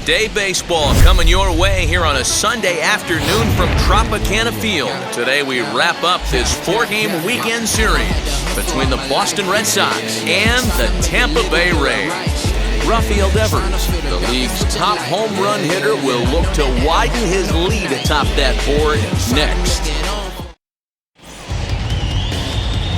Day baseball coming your way here on a Sunday afternoon from Tropicana Field. Today we wrap up this 4-game weekend series between the Boston Red Sox and the Tampa Bay Rays. Rafael Devers, the league's top home run hitter, will look to widen his lead atop that board next.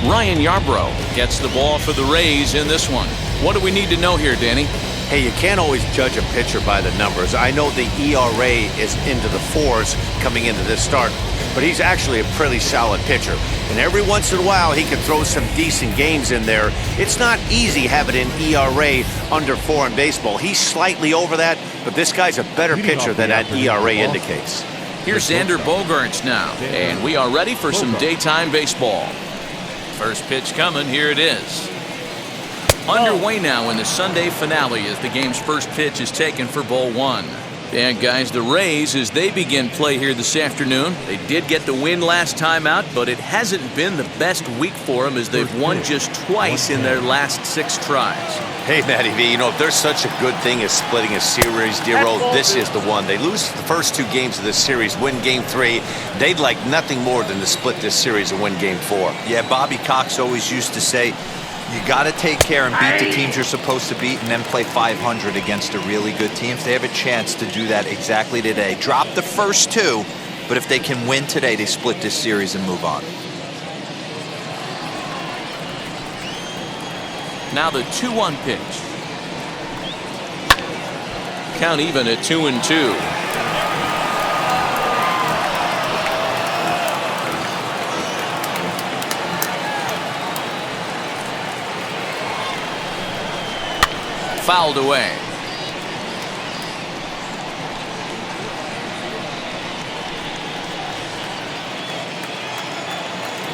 Ryan Yarbrough gets the ball for the Rays in this one. What do we need to know here, Danny? Hey, you can't always judge a pitcher by the numbers. I know the ERA is into the 4s coming into this start, but he's actually a pretty solid pitcher. And every once in a while, he can throw some decent games in there. It's not easy having an ERA under 4 in baseball. He's slightly over that, but this guy's a better pitcher than that ERA indicates. Here's Xander Bogaerts now, and we are ready for some daytime baseball. First pitch coming, here it is. Underway now in the Sunday finale as the game's first pitch is taken for ball 1. And guys, the Rays, as they begin play here this afternoon, they did get the win last time out, but it hasn't been the best week for them as they've won just twice in their last 6 tries. Hey, Matty V, you know, if there's such a good thing as splitting a series, DeRosa, this is the one. They lose the first 2 games of this series, win Game 3. They'd like nothing more than to split this series and win Game 4. Yeah, Bobby Cox always used to say, you got to take care and beat the teams you're supposed to beat and then play 500 against a really good team. They have a chance to do that exactly today. Drop the first 2, but if they can win today, they split this series and move on. Now the 2-1 pitch. Count even at 2-2. Fouled away.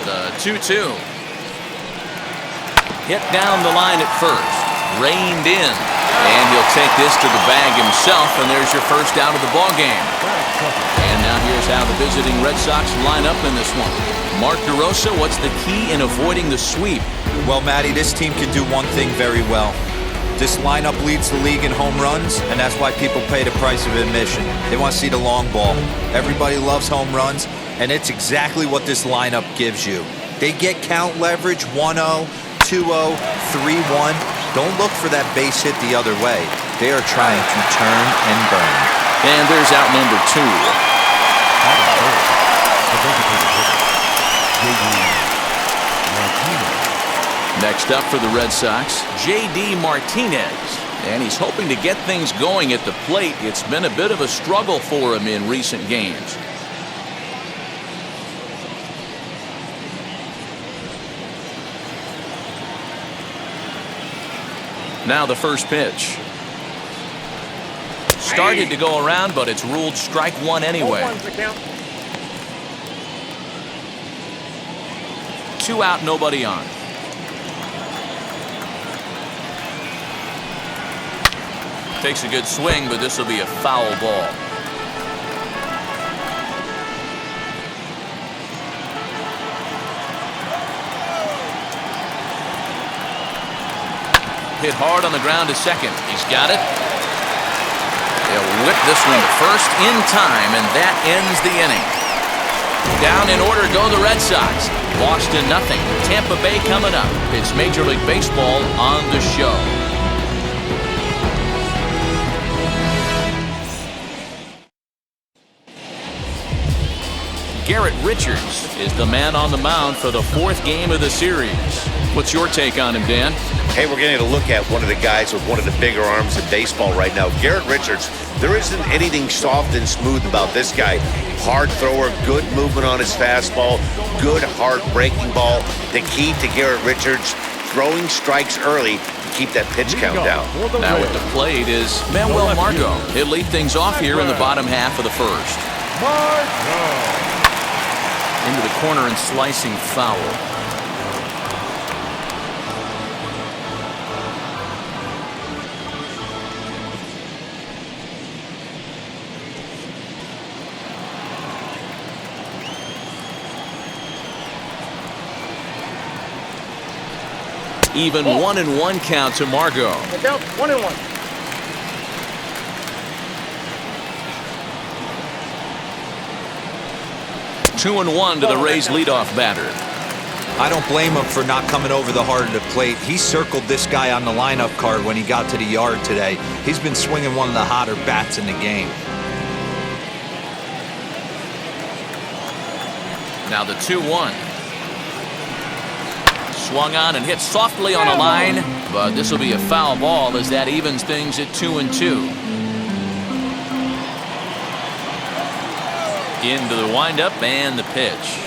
The 2-2. Hit down the line at first. Reined in. And he'll take this to the bag himself, and there's your first out of the ball game. And now here's how the visiting Red Sox line up in this one. Mark DeRosa, what's the key in avoiding the sweep? Well, Matty, this team can do one thing very well. This lineup leads the league in home runs, and that's why people pay the price of admission. They want to see the long ball. Everybody loves home runs, and it's exactly what this lineup gives you. They get count leverage 1-0, 2-0, 3-1. Don't look for that base hit the other way. They are trying to turn and burn. And there's out number 2. Next up for the Red Sox, J.D. Martinez. And he's hoping to get things going at the plate. It's been a bit of a struggle for him in recent games. Now the first pitch. Started to go around, but it's ruled strike 1 anyway. 2 out, nobody on. Takes a good swing, but this will be a foul ball. Hit hard on the ground to second. He's got it. They'll whip this one to first in time, and that ends the inning. Down in order go the Red Sox. Boston nothing. Tampa Bay coming up. It's Major League Baseball on the show. Garrett Richards is the man on the mound for the 4th game of the series. What's your take on him, Dan? Hey, we're getting to look at one of the guys with one of the bigger arms in baseball right now. Garrett Richards, there isn't anything soft and smooth about this guy. Hard thrower, good movement on his fastball, good hard breaking ball. The key to Garrett Richards, throwing strikes early to keep that pitch count down. Now at the plate is Manuel Margot. He'll lead things off here in the bottom half of the first. Into the corner and slicing foul. Even 1-1 count to Margot. The count 1-1. 2-1 to the Rays leadoff batter. I don't blame him for not coming over the heart of the plate. He circled this guy on the lineup card when he got to the yard today. He's been swinging one of the hotter bats in the game. Now the 2-1. Swung on and hit softly on a line, but this will be a foul ball as that evens things at 2-2. Into the windup and the pitch.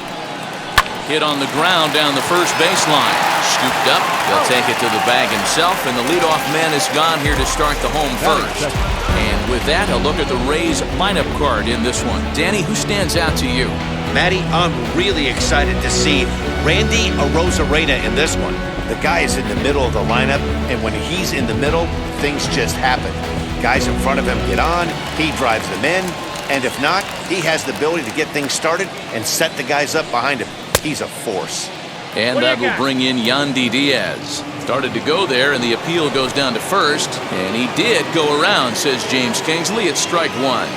Hit on the ground down the first baseline. Scooped up. He'll take it to the bag himself, and the leadoff man is gone here to start the home first. And with that, a look at the Rays lineup card in this one. Danny, who stands out to you? Matty, I'm really excited to see Randy Arozarena in this one. The guy is in the middle of the lineup, and when he's in the middle, things just happen. Guys in front of him get on, he drives them in, and if not, he has the ability to get things started and set the guys up behind him. He's a force. And that will bring in Yandy Diaz. Started to go there, and the appeal goes down to first. And he did go around, says James Kingsley. It's strike one.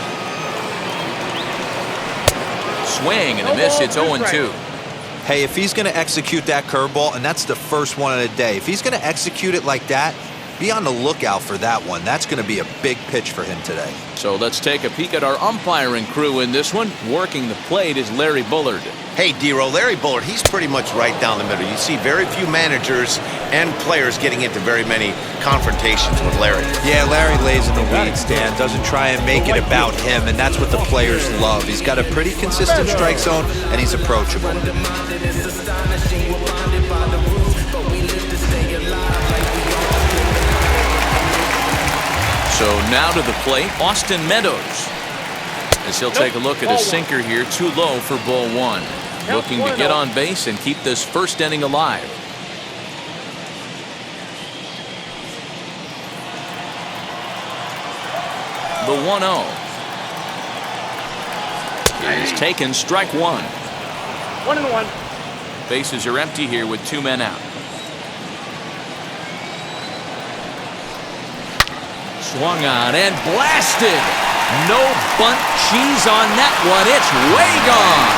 Swing and a miss. It's 0-2. Hey, if he's going to execute that curveball, and that's the first one of the day, if he's going to execute it like that, be on the lookout for that one. That's going to be a big pitch for him today. So let's take a peek at our umpiring crew in this one. Working the plate is Larry Bullard. Hey, Dero, Larry Bullard, he's pretty much right down the middle. You see very few managers and players getting into very many confrontations with Larry. Yeah, Larry lays in the weeds, Dan. Doesn't try and make it about him, and that's what the players love. He's got a pretty consistent strike zone, and he's approachable. So now to the plate, Austin Meadows. As he'll take a look at his sinker here, too low for ball one. Looking to get on base and keep this first inning alive. The 1-0 is taken, strike one. 1-1. Bases are empty here with two men out. Swung on and blasted. No bunt cheese on that one. It's way gone.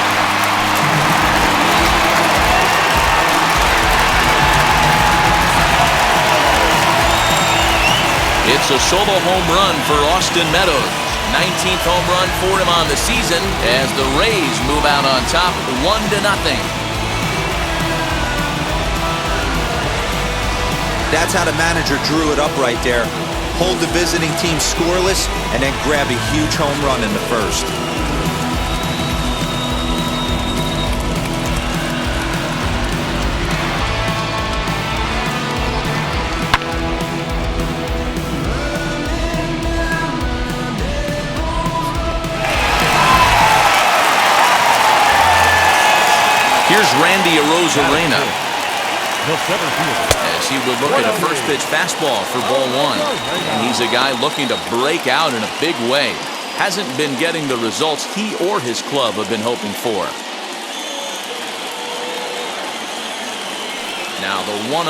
It's a solo home run for Austin Meadows. 19th home run for him on the season as the Rays move out on top 1-0. That's how the manager drew it up right there. Hold the visiting team scoreless, and then grab a huge home run in the first. Here's Randy Arozarena. As he would look at a first pitch fastball for ball one. And he's a guy looking to break out in a big way. Hasn't been getting the results he or his club have been hoping for. Now the 1-0.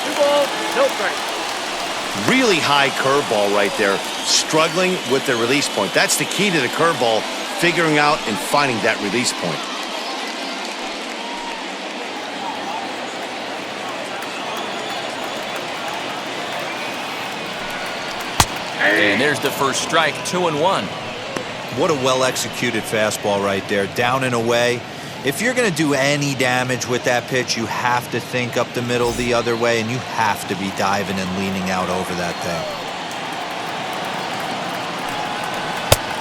2 balls, no strikes. Really high curveball right there. Struggling with the release point. That's the key to the curveball, figuring out and finding that release point. And there's the first strike, 2-1. What a well-executed fastball right there, down and away. If you're going to do any damage with that pitch, you have to think up the middle the other way, and you have to be diving and leaning out over that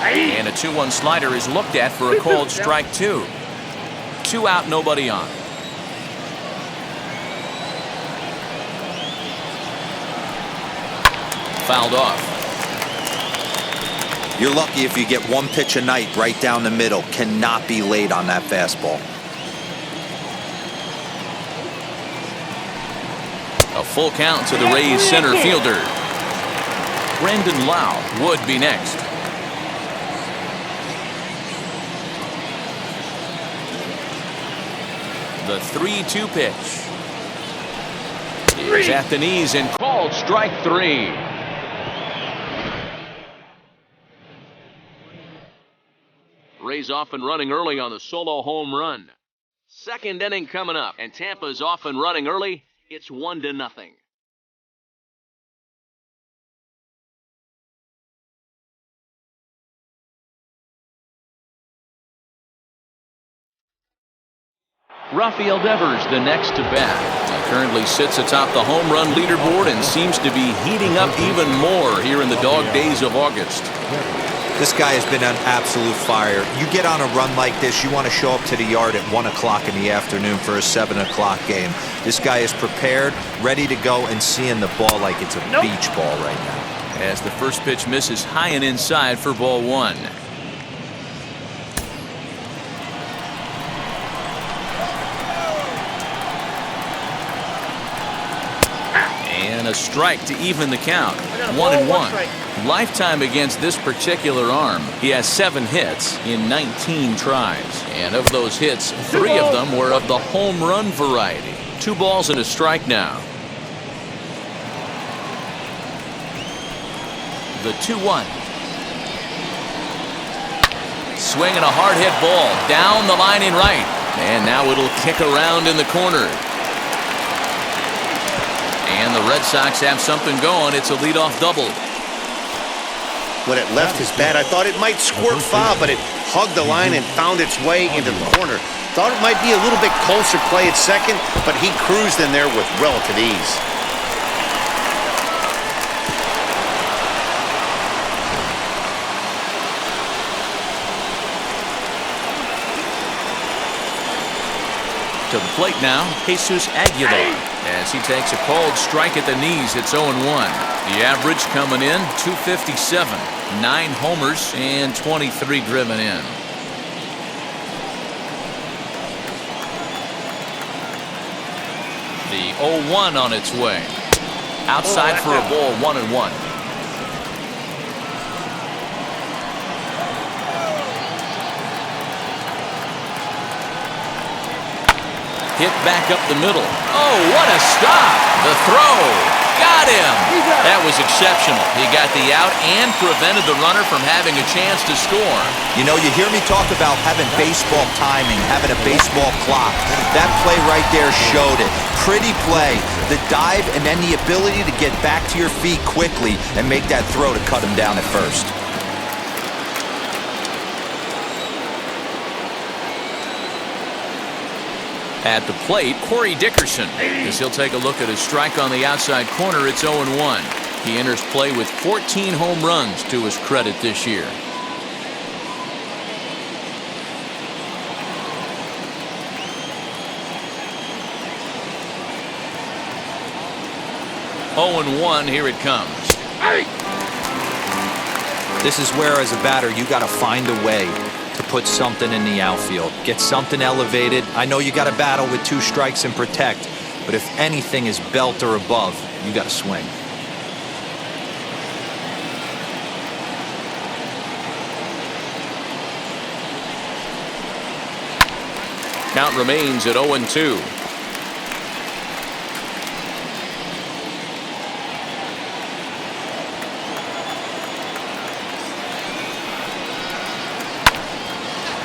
thing. And a 2-1 slider is looked at for a called strike two. 2 out, nobody on. Fouled off. You're lucky if you get one pitch a night right down the middle. Cannot be late on that fastball. A full count to the Rays center fielder. Brandon Lau would be next. The 3-2 pitch is at the knees and called strike three. Rays off and running early on the solo home run. Second inning coming up, and Tampa's off and running early. It's 1-0. Rafael Devers, the next to bat. He currently sits atop the home run leaderboard and seems to be heating up even more here in the dog days of August. This guy has been on absolute fire. You get on a run like this, you want to show up to the yard at 1 o'clock in the afternoon for a 7 o'clock game. This guy is prepared, ready to go, and seeing the ball like it's a beach ball right now. As the first pitch misses high and inside for ball 1. And a strike to even the count. 1-1. Lifetime against this particular arm. He has 7 hits in 19 tries. And of those hits, 3 of them were of the home run variety. 2 balls and a strike now. The 2-1. Swinging a hard hit ball down the line in right. And now it'll kick around in the corner. And the Red Sox have something going. It's a leadoff double. When it left his bat, I thought it might squirt foul, but it hugged the line and found its way into the corner. Thought it might be a little bit closer play at second, but he cruised in there with relative ease. To the plate now, Jesus Aguilar. As he takes a called strike at the knees, it's 0-1. The average coming in, 257. 9 homers and 23 driven in. The 0-1 on its way. Outside for a ball, 1-1. Hit back up the middle. Oh, what a stop. The throw. Got him. That was exceptional. He got the out and prevented the runner from having a chance to score. You know, you hear me talk about having baseball timing, having a baseball clock. That play right there showed it. Pretty play. The dive and then the ability to get back to your feet quickly and make that throw to cut him down at first. At the plate, Corey Dickerson, as he'll take a look at his strike on the outside corner. It's 0-1. He enters play with 14 home runs to his credit this year. Oh, 0-1, here it comes. This is where, as a batter, you got to find a way to put something in the outfield. Get something elevated. I know you got to battle with 2 strikes and protect, but if anything is belt or above, you got to swing. Count remains at 0-2.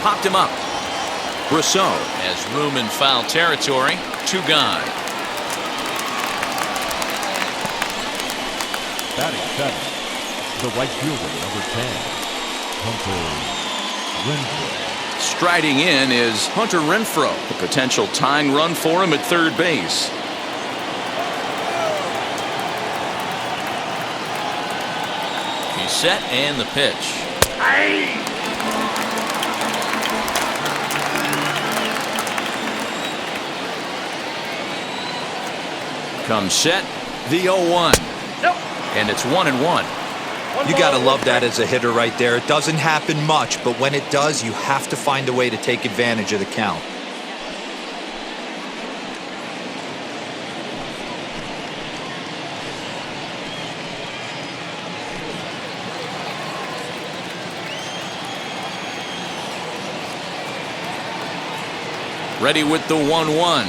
Popped him up. Rousseau has room in foul territory. 2 gone. Batting seventh, the right fielder, number 10, Hunter Renfroe. Striding in is Hunter Renfroe. A potential tying run for him at third base. He's set and the pitch. Comes set, the 0-1. Nope. And it's 1-1. You got to love that as a hitter right there. It doesn't happen much, but when it does, you have to find a way to take advantage of the count. Ready with the 1-1.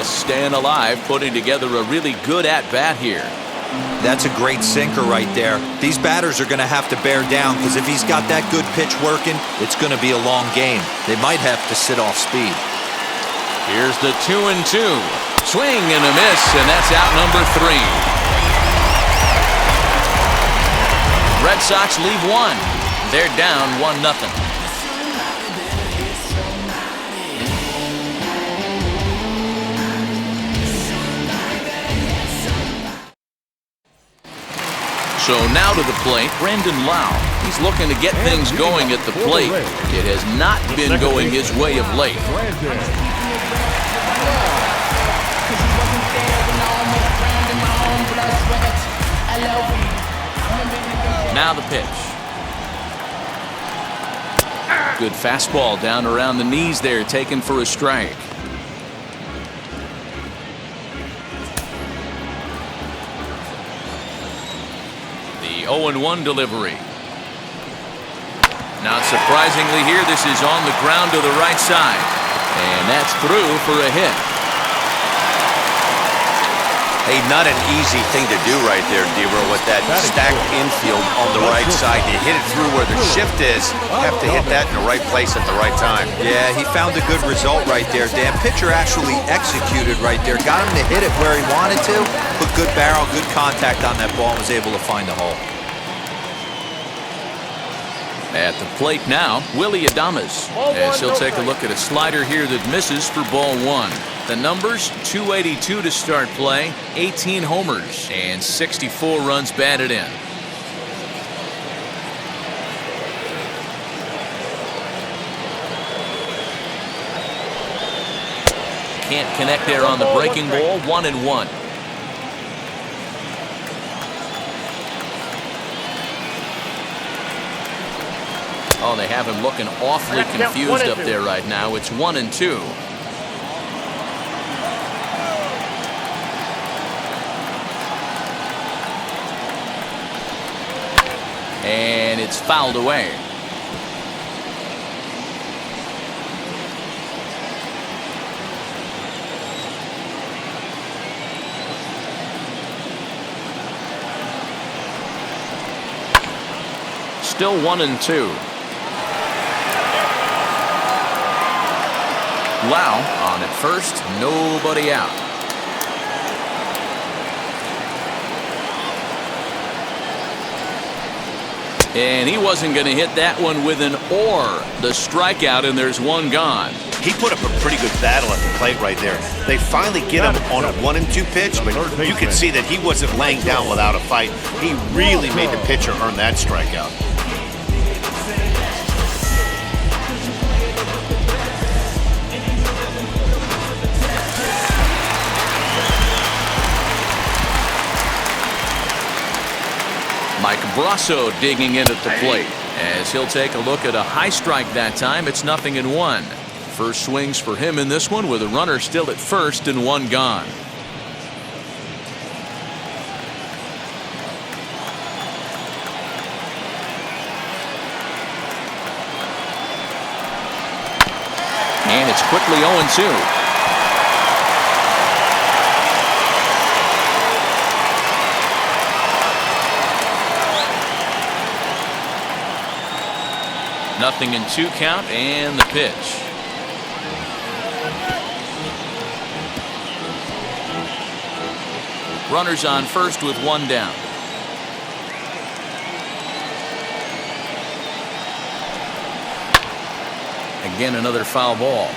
Just staying alive, putting together a really good at-bat here. That's a great sinker right there. These batters are going to have to bear down because if he's got that good pitch working, it's going to be a long game. They might have to sit off speed. Here's the 2-2. Swing and a miss, and that's out number 3. Red Sox leave 1. They're down 1-0. So now to the plate, Brandon Lau. He's looking to get things going at the plate. It has not been going his way of late. Now the pitch. Good fastball down around the knees there, taken for a strike. The 0-1 delivery. Not surprisingly here, this is on the ground to the right side. And that's through for a hit. Hey, not an easy thing to do right there, DeRosa, with that stacked infield on the right side. You hit it through where the shift is. Have to hit that in the right place at the right time. Yeah, he found a good result right there, Dan. Pitcher actually executed right there. Got him to hit it where he wanted to. Put good barrel, good contact on that ball and was able to find the hole. At the plate now, Willie Adames, as he'll take a look at a slider here that misses for ball 1. The numbers, 282 to start play, 18 homers, and 64 runs batted in. Can't connect there on the breaking ball, 1-1. Oh, they have him looking awfully confused up there right now. It's 1-2. And it's fouled away. Still 1-2. Lau on at first, nobody out. And he wasn't going to hit that one with an or. The strikeout, and there's one gone. He put up a pretty good battle at the plate right there. They finally get him on a 1-2 pitch, but you can see that he wasn't laying down without a fight. He really made the pitcher earn that strikeout. Mike Brasso digging in at the plate as he'll take a look at a high strike that time. It's 0-1. First swings for him in this one with a runner still at first and one gone. And it's quickly 0-2. Nothing in 2 count, and the pitch. Runners on first with 1 down. Again, another foul ball.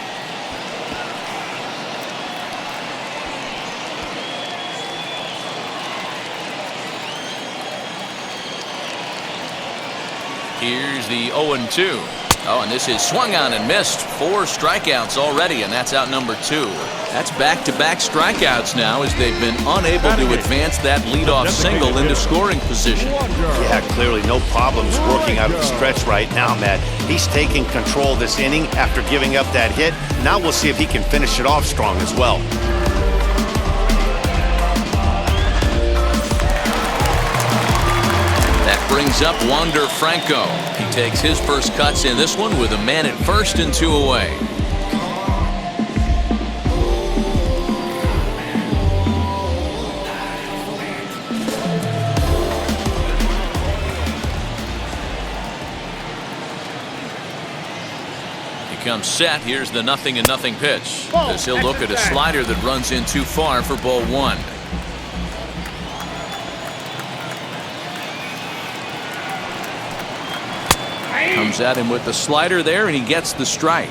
Here's the 0-2. Oh, and this is swung on and missed. 4 strikeouts already, and that's out number 2. That's back-to-back strikeouts now as they've been unable to advance that leadoff single into scoring position. Yeah, clearly no problems working out of the stretch right now, Matt. He's taking control of this inning after giving up that hit. Now we'll see if he can finish it off strong as well. That brings up Wander Franco. He takes his first cuts in this one with a man at first and 2 away. comes set. Here's the 0-0 pitch. As he'll look at a slider that runs in too far for ball 1. Comes at him with the slider there, and he gets the strike.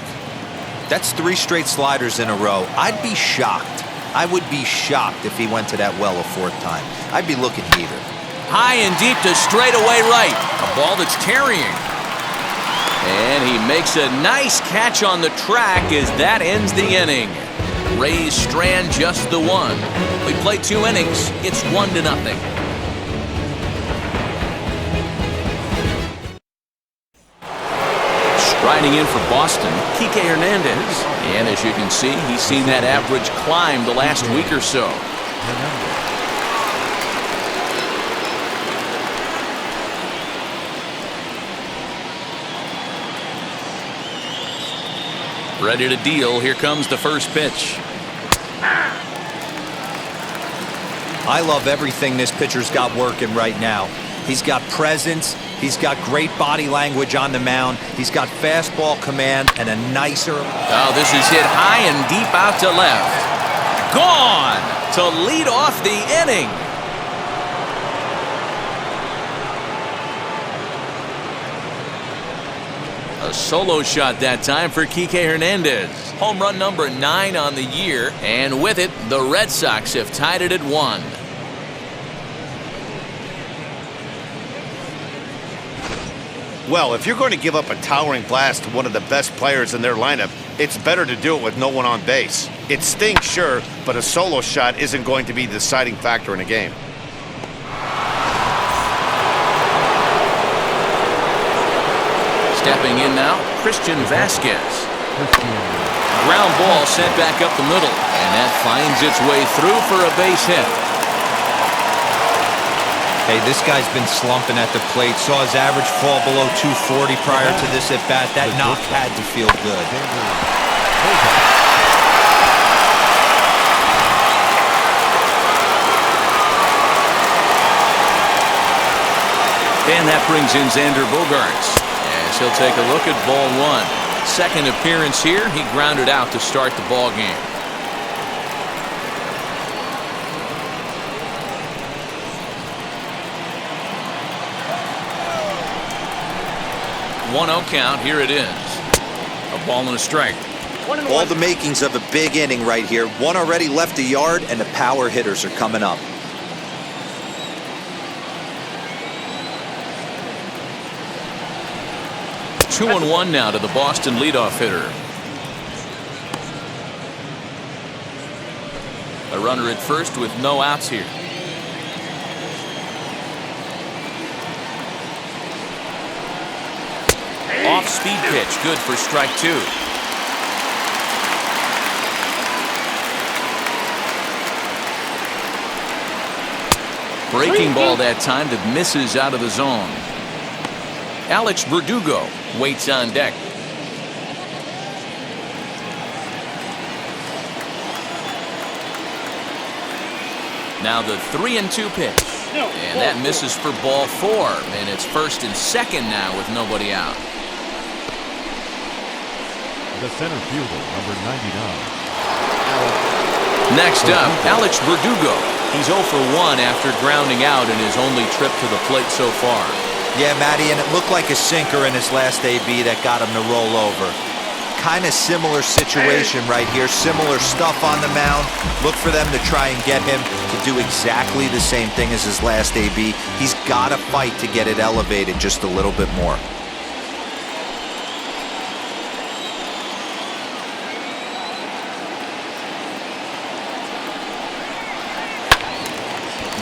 That's 3 straight sliders in a row. I'd be shocked. I would be shocked if he went to that well a 4th time. I'd be looking heater. High and deep to straightaway right. A ball that's tarrying. And he makes a nice catch on the track as that ends the inning. Rays strand just the 1. We play 2 innings. It's 1-0. Riding in for Boston, Kike Hernandez. And as you can see, he's seen that average climb the last week or so. Ready to deal. Here comes the first pitch. I love everything this pitcher's got working right now. He's got presence. He's got great body language on the mound. He's got fastball command and a nicer... Oh, this is hit high and deep out to left. Gone to lead off the inning. A solo shot that time for Kike Hernandez. Home run number 9 on the year. And with it, the Red Sox have tied it at 1. Well, if you're going to give up a towering blast to one of the best players in their lineup, it's better to do it with no one on base. It stings, sure, but a solo shot isn't going to be the deciding factor in a game. Stepping in now, Christian Vasquez. Ground ball sent back up the middle, and that finds its way through for a base hit. Hey, this guy's been slumping at the plate. Saw his average fall below 240 prior to this at-bat. That knock had to feel good. And that brings in Xander Bogaerts. As he'll take a look at ball 1. Second appearance here. He grounded out to start the ball game. One 1-0 count. Here it is. A ball and a strike. All the makings of a big inning right here. One already left the yard, and the power hitters are coming up. Two and 1 now to the Boston leadoff hitter. A runner at first with no outs here. Off-speed pitch, good for strike 2. Breaking ball that time that misses out of the zone. Alex Verdugo waits on deck. Now the 3-2 pitch. And that misses for ball 4. And it's first and second now with nobody out. The center fielder, number 99. Next up, Alex Verdugo. He's 0 for 1 after grounding out in his only trip to the plate so far. Yeah, Matty, and it looked like a sinker in his last AB that got him to roll over. Kind of similar situation right here. Similar stuff on the mound. Look for them to try and get him to do exactly the same thing as his last AB. He's got to fight to get it elevated just a little bit more.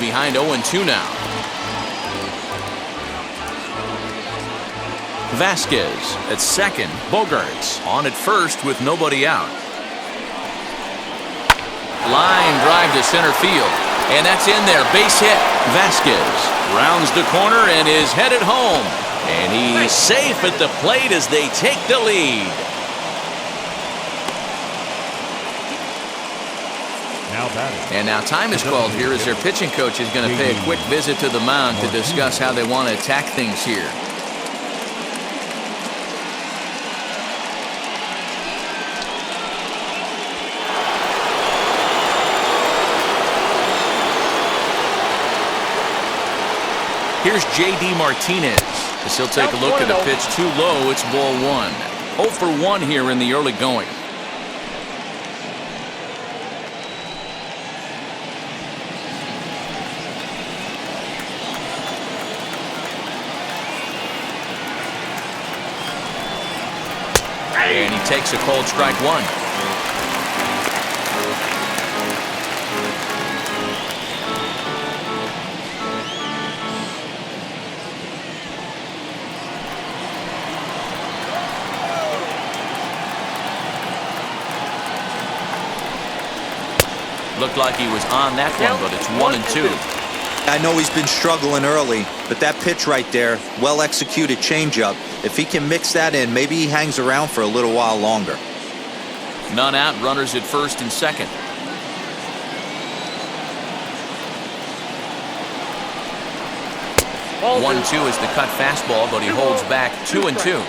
Behind 0-2 now. Vasquez at second. Bogaerts on at first with nobody out. Line drive to center field. And that's in there. Base hit. Vasquez rounds the corner and is headed home. And he's safe at the plate as they take the lead. And now time is called here as their pitching coach is going to pay a quick visit to the mound to discuss how they want to attack things here. Here's J.D. Martinez as he'll take a look at a pitch too low. It's ball 1. 0 for 1 here in the early going. And he takes a cold strike 1. Looked like he was on that one, but it's 1-2. I know he's been struggling early, but that pitch right there, well-executed changeup, if he can mix that in, maybe he hangs around for a little while longer. None out, runners at first and second. Ball 1-2 is the cut fastball, but he holds back 2-2.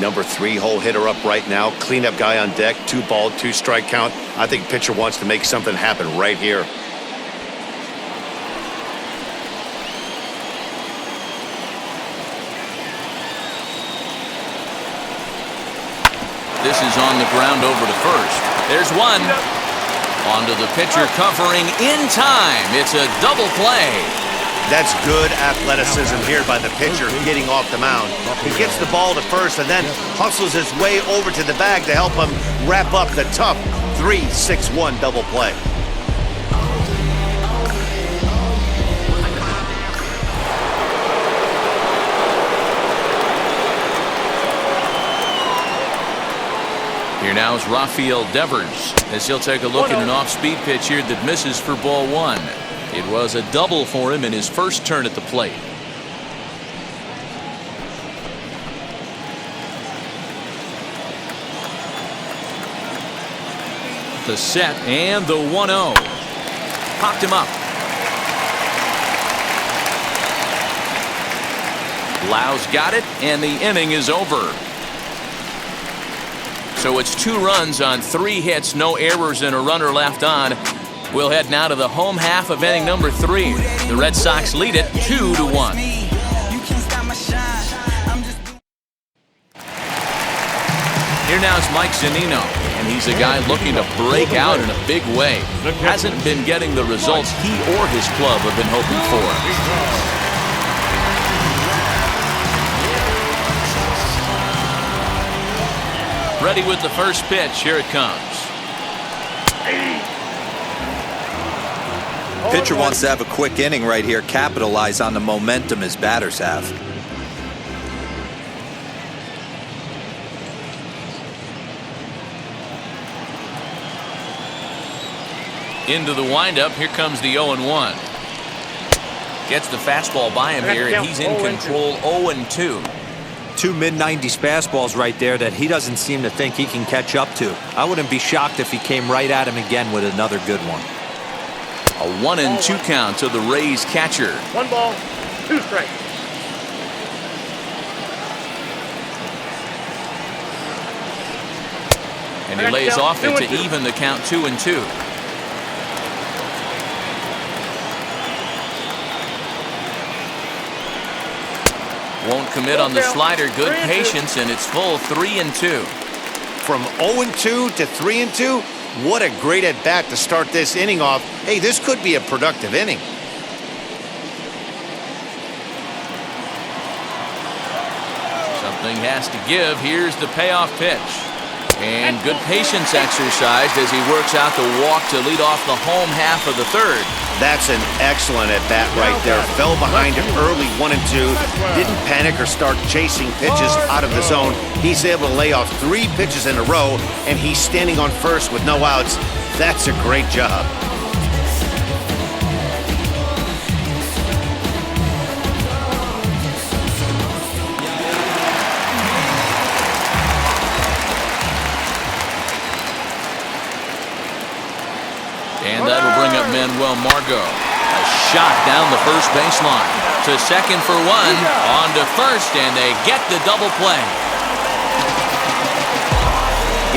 Number 3 hole hitter up right now. Cleanup guy on deck. 2 ball, 2 strike count. I think pitcher wants to make something happen right here. This is on the ground over to first. There's one. Onto the pitcher covering in time. It's a double play. That's good athleticism here by the pitcher getting off the mound. He gets the ball to first and then hustles his way over to the bag to help him wrap up the tough 3-6-1 double play. Here now is Rafael Devers as he'll take a look at an off-speed pitch here that misses for ball 1. It was a double for him in his first turn at the plate. The set and the 1-0. Popped him up. Lau's got it, and the inning is over. So it's 2 runs on 3 hits, no errors, and a runner left on. We'll head now to the home half of inning number 3. The Red Sox lead it 2-1. Here now is Mike Zunino, and he's a guy looking to break out in a big way. Hasn't been getting the results he or his club have been hoping for. Ready with the first pitch. Here it comes. Pitcher wants to have a quick inning right here, capitalize on the momentum his batters have. Into the windup. Here comes the 0-1. Gets the fastball by him here, and he's in control. 0-2. 2 mid-90s fastballs right there that he doesn't seem to think he can catch up to. I wouldn't be shocked if he came right at him again with another good one. A 1-2 count to the Rays catcher. 1 ball, 2 strikes. And he lays off it to even the count 2-2. Won't commit on the slider. Good patience, and it's full 3-2. From 0-2 to 3-2, what a great at-bat to start this inning off. Hey, this could be a productive inning. Something has to give. Here's the payoff pitch. And good patience exercised as he works out the walk to lead off the home half of the 3rd. That's an excellent at-bat right there. Fell behind it early 1-2. Didn't panic or start chasing pitches out of the zone. He's able to lay off 3 pitches in a row, and he's standing on first with no outs. That's a great job. And that'll bring up Manuel Margot. A shot down the first baseline. To second for 1. On to first, and they get the double play.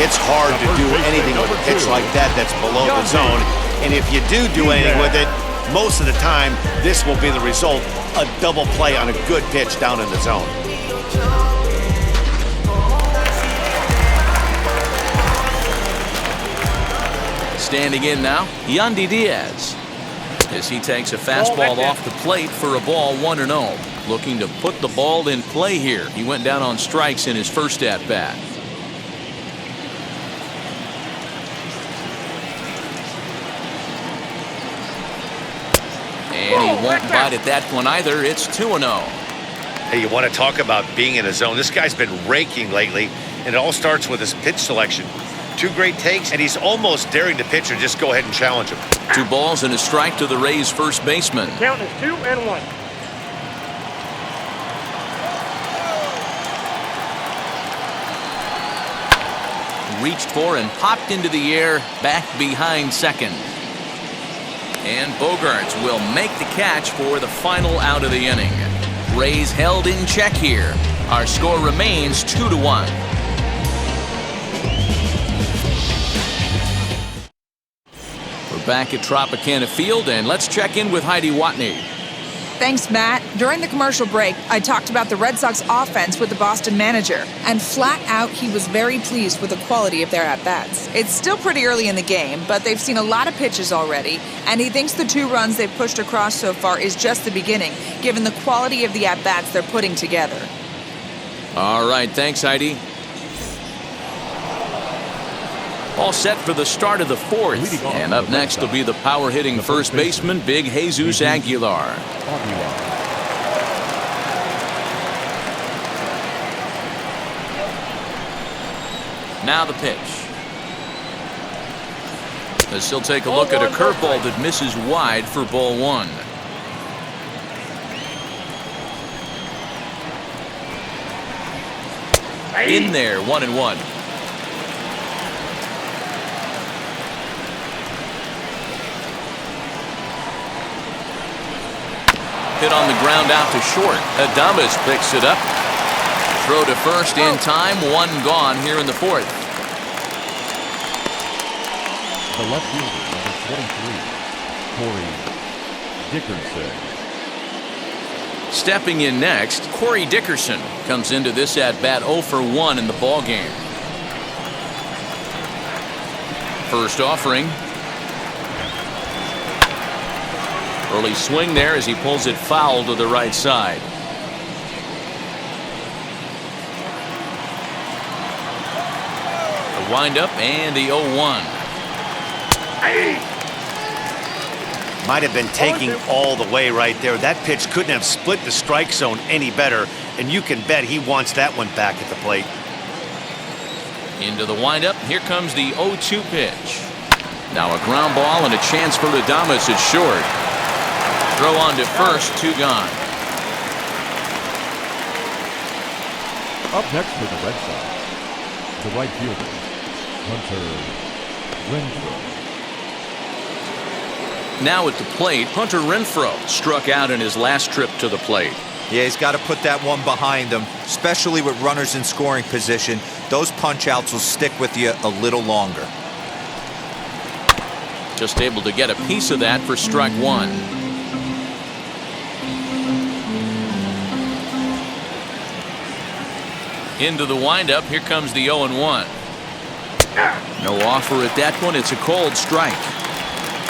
It's hard to do anything with a pitch like that that's below the zone. And if you do anything with it, Most of the time, this will be the result, a double play on a good pitch down in the zone. Standing in now, Yandy Diaz. As he takes a fastball off the plate for a ball 1-0. Looking to put the ball in play here. He went down on strikes in his first at-bat. And he won't bite at that one either. It's 2-0. Hey, you want to talk about being in a zone? This guy's been raking lately, and it all starts with his pitch selection. 2 great takes, and he's almost daring the pitcher just go ahead and challenge him. 2 balls and a strike to the Rays first baseman. Count is 2-1. Reached for and popped into the air back behind second. And Bogaerts will make the catch for the final out of the inning. Rays held in check here. Our score remains 2-1. We're back at Tropicana Field, and let's check in with Heidi Watney. Thanks, Matt. During the commercial break, I talked about the Red Sox offense with the Boston manager, and flat out, he was very pleased with the quality of their at-bats. It's still pretty early in the game, but they've seen a lot of pitches already, and he thinks the 2 runs they've pushed across so far is just the beginning, given the quality of the at-bats they're putting together. All right, thanks, Heidi. All set for the start of the 4th. And up next will be the power-hitting first baseman, Big Jesus Aguilar. Now the pitch. As he'll take a look at a curveball that misses wide for ball 1. In there, 1-1. Hit on the ground out to short. Adames picks it up. Throw to first in time. 1 gone here in the 4th. The left fielder, number 23, Corey Dickerson. Stepping in next, Corey Dickerson comes into this at-bat 0 for 1 in the ballgame. First offering. Early swing there as he pulls it foul to the right side. The windup and the 0-1. Might have been taking all the way right there. That pitch couldn't have split the strike zone any better, and you can bet he wants that one back at the plate. Into the windup. Here comes the 0-2 pitch. Now a ground ball and a chance for Adames at short. Throw on to first, 2 gone. Up next for the Red Sox, the right fielder, Hunter Renfroe. Now at the plate, Hunter Renfroe struck out in his last trip to the plate. Yeah, he's got to put that one behind him, especially with runners in scoring position. Those punch-outs will stick with you a little longer. Just able to get a piece of that for strike 1. Into the windup. Here comes the 0-1. No offer at that one. It's a cold strike.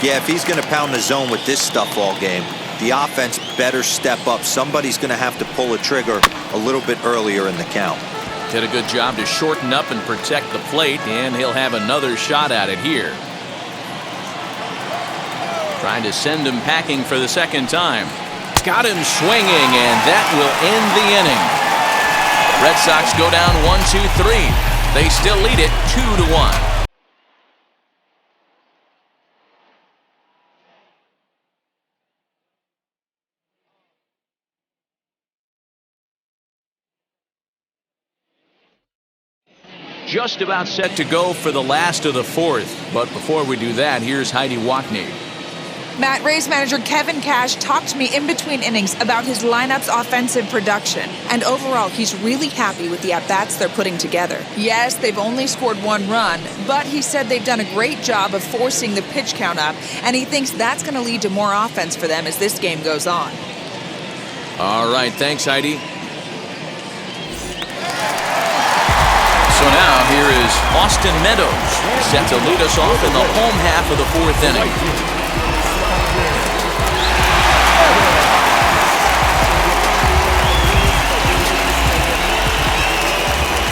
Yeah, if he's going to pound the zone with this stuff all game, the offense better step up. Somebody's going to have to pull a trigger a little bit earlier in the count. Did a good job to shorten up and protect the plate, and he'll have another shot at it here. Trying to send him packing for the second time. Got him swinging, and that will end the inning. Red Sox go down 1-2-3. They still lead it 2-1. Just about set to go for the last of the 4th. But before we do that, here's Heidi Watney. Matt, Rays manager Kevin Cash talked to me in between innings about his lineup's offensive production. And overall, he's really happy with the at-bats they're putting together. Yes, they've only scored 1 run, but he said they've done a great job of forcing the pitch count up, and he thinks that's going to lead to more offense for them as this game goes on. All right, thanks, Heidi. So now here is Austin Meadows, set to lead us off in the home half of the 4th inning.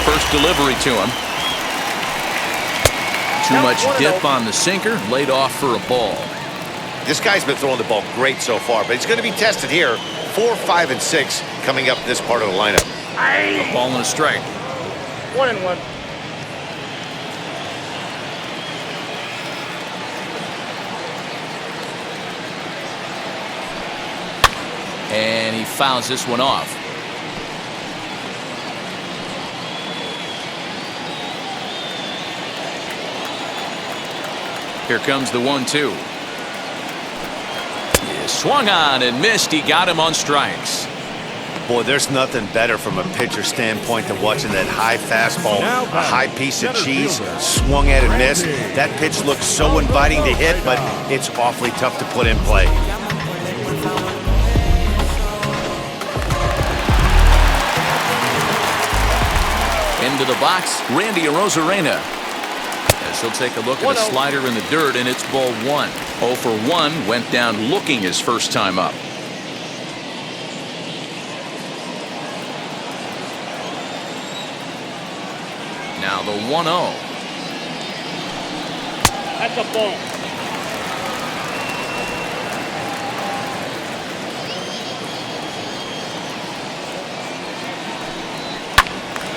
First delivery to him. Too much dip on the sinker, laid off for a ball. This guy's been throwing the ball great so far, but he's going to be tested here. 4, 5, and 6 coming up in this part of the lineup. A ball and a strike. 1-1. And he fouls this one off. Here comes the 1-2. Yeah, swung on and missed. He got him on strikes. Boy, there's nothing better from a pitcher standpoint than watching that high fastball, a high piece of cheese, swung at and missed. That pitch looks so inviting to hit, but it's awfully tough to put in play. Into the box, Randy Arozarena. As he'll take a look at a slider in the dirt, and it's ball 1. 0 for 1, went down looking his first time up. Now the 1-0. That's a ball.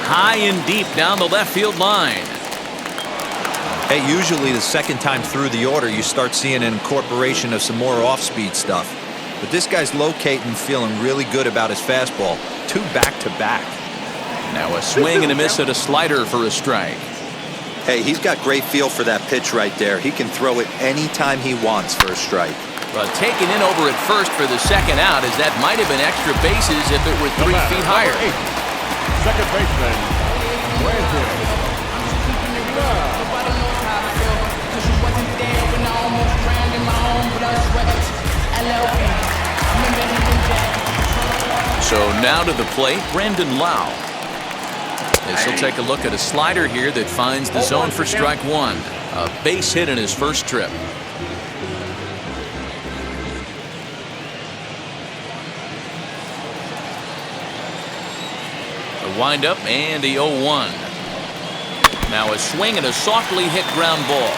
High and deep down the left field line. Hey, usually the second time through the order, you start seeing an incorporation of some more off-speed stuff. But this guy's locating, feeling really good about his fastball. 2 back-to-back. Now a swing and a miss at a slider for a strike. Hey, he's got great feel for that pitch right there. He can throw it anytime he wants for a strike. But taken in over at first for the second out, as that might have been extra bases if it were 3 feet higher. Second baseman, Brandon. So now to the plate, Brandon Lau. As he'll take a look at a slider here that finds the zone for strike 1. A base hit in his first trip. A windup and the 0-1. Now a swing and a softly hit ground ball.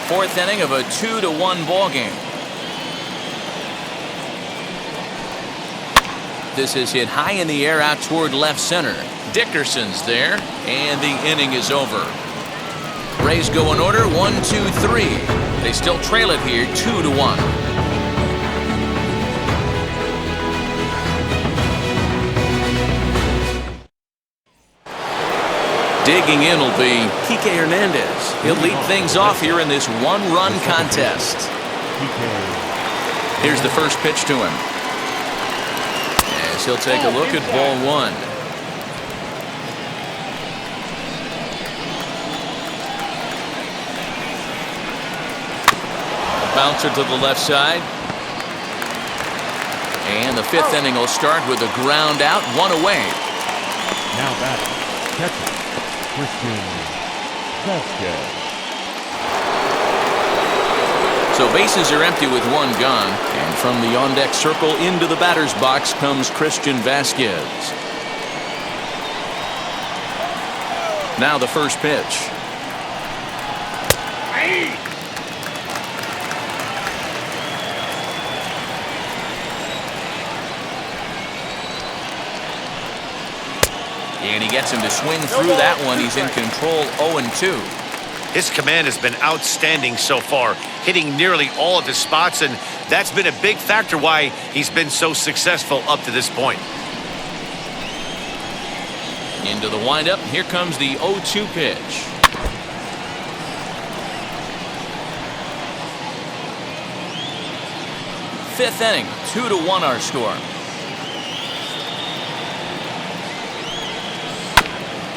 4th inning of a 2-1 ball game. This is hit high in the air out toward left center. Dickerson's there, and the inning is over. Rays go in order, 1, 2, 3. They still trail it here, 2-1. Digging in will be Kike Hernandez. He'll lead things off here in this 1-run contest. Here's the first pitch to him. As he'll take a look at ball 1. A bouncer to the left side. And the 5th inning will start with a ground out, 1 away. Now batting, catcher, Christian Vasquez. So bases are empty with 1 gone, and from the on-deck circle into the batter's box comes Christian Vasquez. Now the first pitch. And he gets him to swing through that one. He's in control, 0-2. His command has been outstanding so far, hitting nearly all of his spots, and that's been a big factor why he's been so successful up to this point. Into the windup. Here comes the 0-2 pitch. fifth inning. 2-1 our score.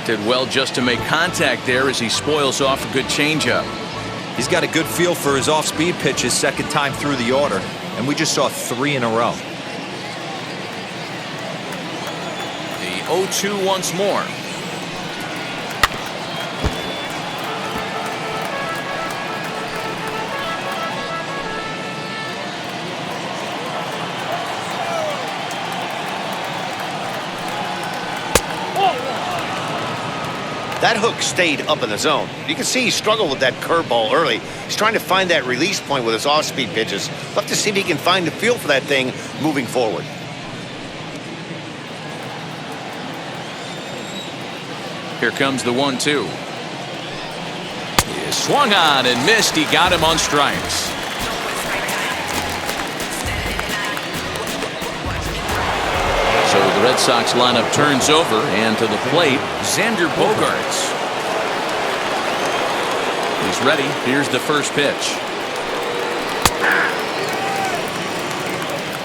Did well just to make contact there as he spoils off a good changeup. He's got a good feel for his off-speed pitches second time through the order, and we just saw 3 in a row. The 0-2 once more. That hook stayed up in the zone. You can see he struggled with that curveball early. He's trying to find that release point with his off-speed pitches. Love to see if he can find the feel for that thing moving forward. Here comes the 1-2. He swung on and missed. He got him on strikes. So the Red Sox lineup turns over, and to the plate, Xander Bogaerts. He's ready. Here's the first pitch.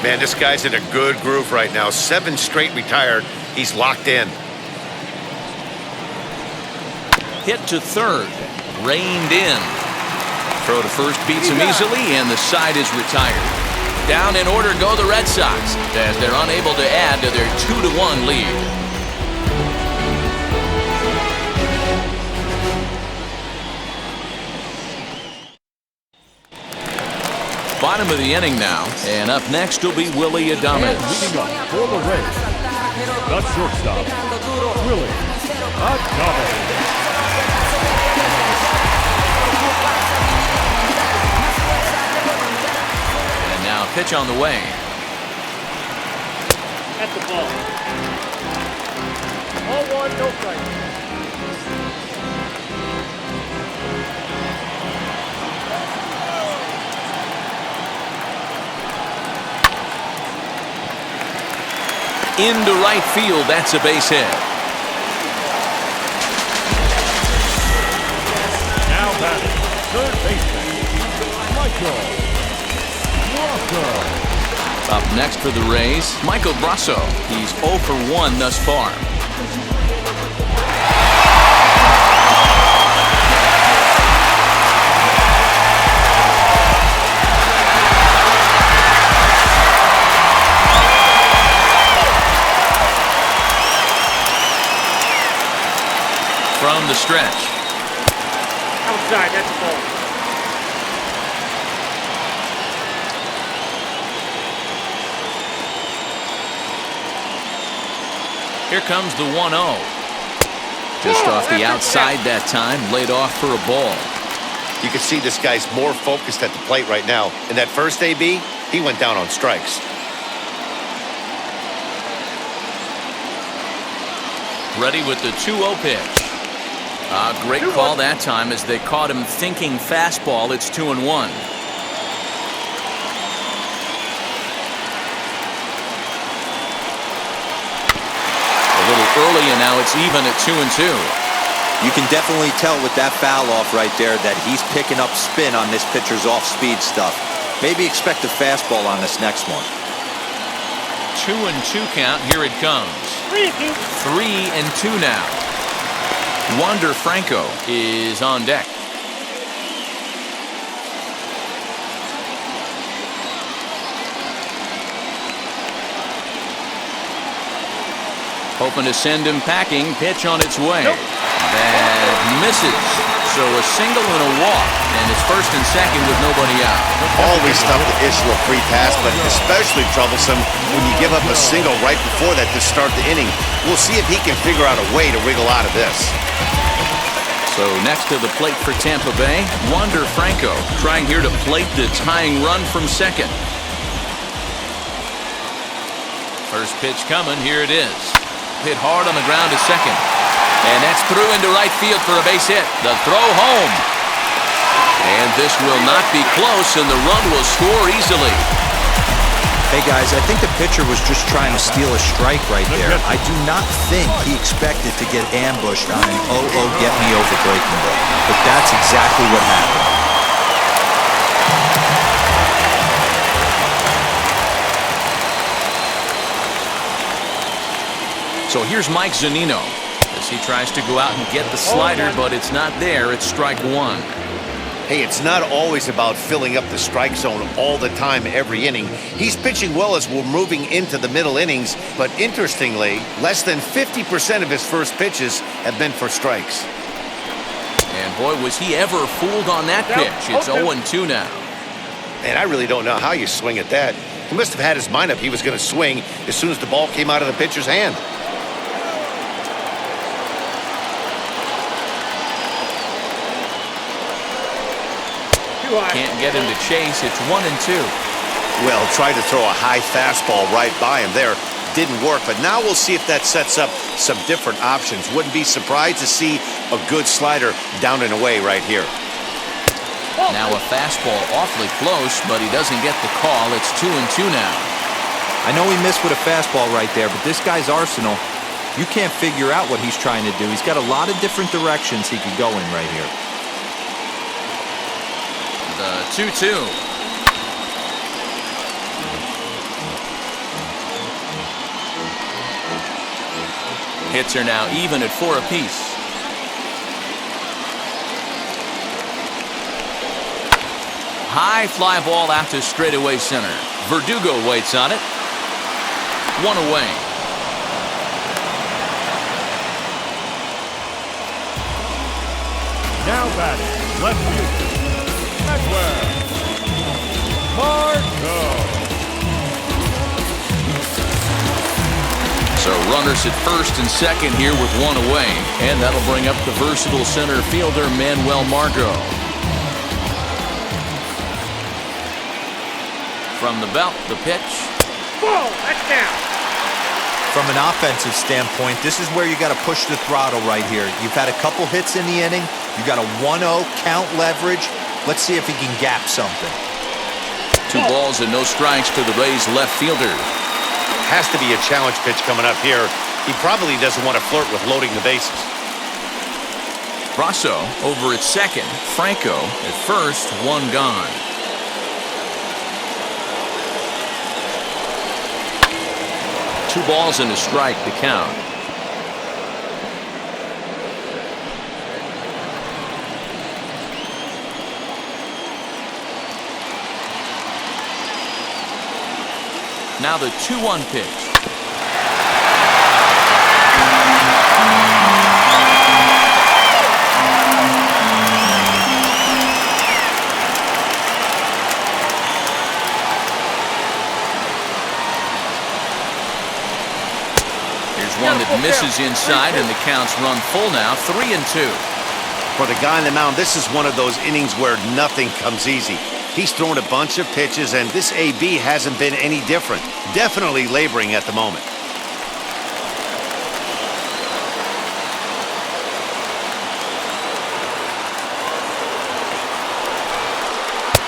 Man, this guy's in a good groove right now. 7 straight retired. He's locked in. Hit to third. Reined in. Throw to first beats him easily, and the side is retired. Down in order go the Red Sox as they're unable to add to their 2-1 lead. Bottom of the inning now, and up next will be Willie Adames. Leading up for the Rays, the shortstop, Willie Adames. Now pitch on the way. At the ball. 0-1, no strike. Into right field, that's a base hit. Now batting, third baseman, Michael. Up next for the Rays, Michael Brasso. He's 0 for 1 thus far. From the stretch. Outside, that's the ball. Here comes the 1-0. Just off the outside that time, laid off for a ball. You can see this guy's more focused at the plate right now. In that first AB, he went down on strikes. Ready with the 2-0 pitch. Great call that time as they caught him thinking fastball. It's 2-1. Early, and now it's even at 2-2. You can definitely tell with that foul off right there that he's picking up spin on this pitcher's off-speed stuff. Maybe expect a fastball on this next one. 2-2 count. Here it comes. 3-2. 3-2 now. Wander Franco is on deck. Hoping to send him packing. Pitch on its way. That misses. So a single and a walk. And it's first and second with nobody out. Always tough to issue a free pass, but especially troublesome when you give up a single right before that to start the inning. We'll see if he can figure out a way to wriggle out of this. So next to the plate for Tampa Bay, Wander Franco trying here to plate the tying run from second. First pitch coming. Here it is. Hit hard on the ground to second. And that's through into right field for a base hit. The throw home. And this will not be close, and the run will score easily. Hey, guys, I think the pitcher was just trying to steal a strike right there. I do not think he expected to get ambushed on an get me over breaking ball. But that's exactly what happened. So here's Mike Zunino as he tries to go out and get the slider, but it's not there. It's strike one. Hey, it's not always about filling up the strike zone all the time, every inning. He's pitching well as we're moving into the middle innings, but interestingly, less than 50% of his first pitches have been for strikes. And boy, was he ever fooled on that pitch. It's 0-2 now. And I really don't know how you swing at that. He must have had his mind up he was going to swing as soon as the ball came out of the pitcher's hand. Can't get him to chase. It's 1-2. Well, tried to throw a high fastball right by him there. Didn't work, but now we'll see if that sets up some different options. Wouldn't be surprised to see a good slider down and away right here. Now a fastball awfully close, but he doesn't get the call. It's 2-2 now. I know he missed with a fastball right there, but this guy's arsenal, you can't figure out what he's trying to do. He's got a lot of different directions he could go in right here. The 2-2. Hits are now even at 4 apiece. High fly ball out to straightaway center. Verdugo waits on it. 1 away. Now batting, left fielder. Marco. So runners at first and second here with 1 away. And that'll bring up the versatile center fielder, Manuel Marco. From the belt, the pitch. Ball, that's down. From an offensive standpoint, this is where you got to push the throttle right here. You've had a couple hits in the inning. You got a 1-0 count leverage. Let's see if he can gap something. 2 balls and no strikes to the Rays left fielder. Has to be a challenge pitch coming up here. He probably doesn't want to flirt with loading the bases. Brasso over at second. Franco at first, 1 gone. Two balls and a strike to count. Now the 2-1 pitch. Here's one that misses inside, and the count's run full now, 3-2. For the guy on the mound, this is one of those innings where nothing comes easy. He's thrown a bunch of pitches, and this AB hasn't been any different. Definitely laboring at the moment.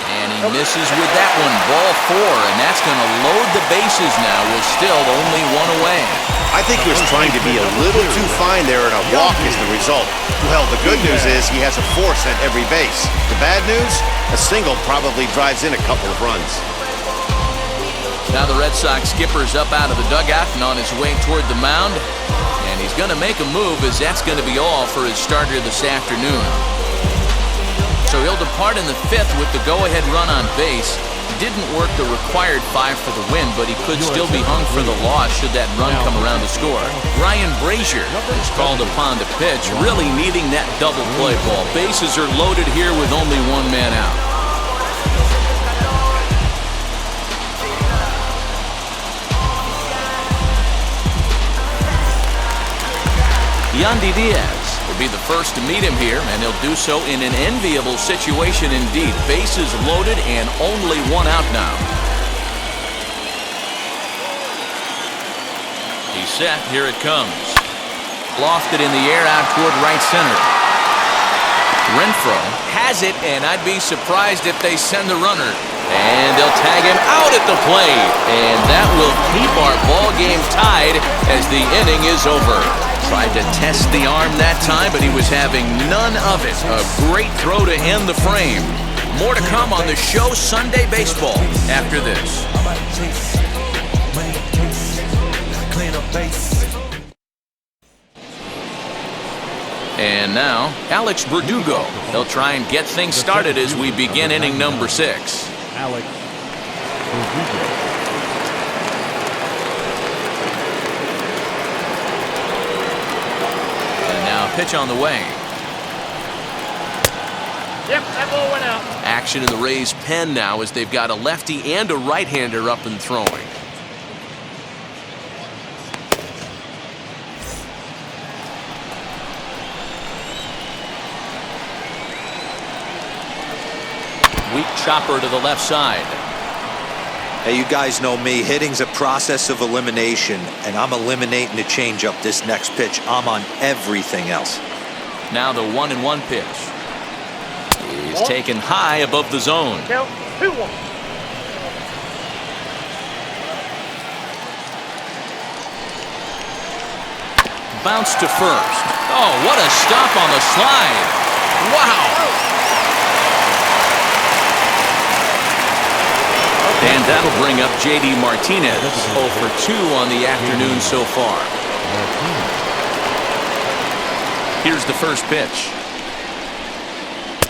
And he misses with that one. Ball 4, and that's going to load the bases now with still only 1 away. I think he was trying to be a little too fine there, and a walk is the result. Well, the good news is he has a force at every base. The bad news? A single probably drives in a couple of runs. Now the Red Sox skipper's up out of the dugout and on his way toward the mound. And he's going to make a move, as that's going to be all for his starter this afternoon. So he'll depart in the 5th with the go-ahead run on base. Didn't work the required 5 for the win, but he could still be hung for the loss should that run come around to score. Ryan Brazier is called upon to pitch, really needing that double play ball. Bases are loaded here with only 1 man out. Yandy Diaz will be the first to meet him here, and he'll do so in an enviable situation indeed. Bases loaded and only 1 out now. He's set. Here it comes. Lofted in the air out toward right center. Renfroe has it, and I'd be surprised if they send the runner. And they'll tag him out at the plate. And that will keep our ball game tied as the inning is over. Tried to test the arm that time, but he was having none of it. A great throw to end the frame. More to come on the show Sunday Baseball after this. And now, Alex Verdugo. He'll try and get things started as we begin inning number 6. Alex Verdugo. And now pitch on the way. Yep, that ball went out. Action in the Rays' pen now as they've got a lefty and a right-hander up and throwing. Weak chopper to the left side. Hey, you guys know me. Hitting's a process of elimination, and I'm eliminating the changeup this next pitch. I'm on everything else. Now the 1-1 pitch. He's taken high above the zone. Count 2-1. Bounce to first. Oh, what a stop on the slide. Wow. And that'll bring up J.D. Martinez. 0 for 2 on the afternoon so far. Here's the first pitch.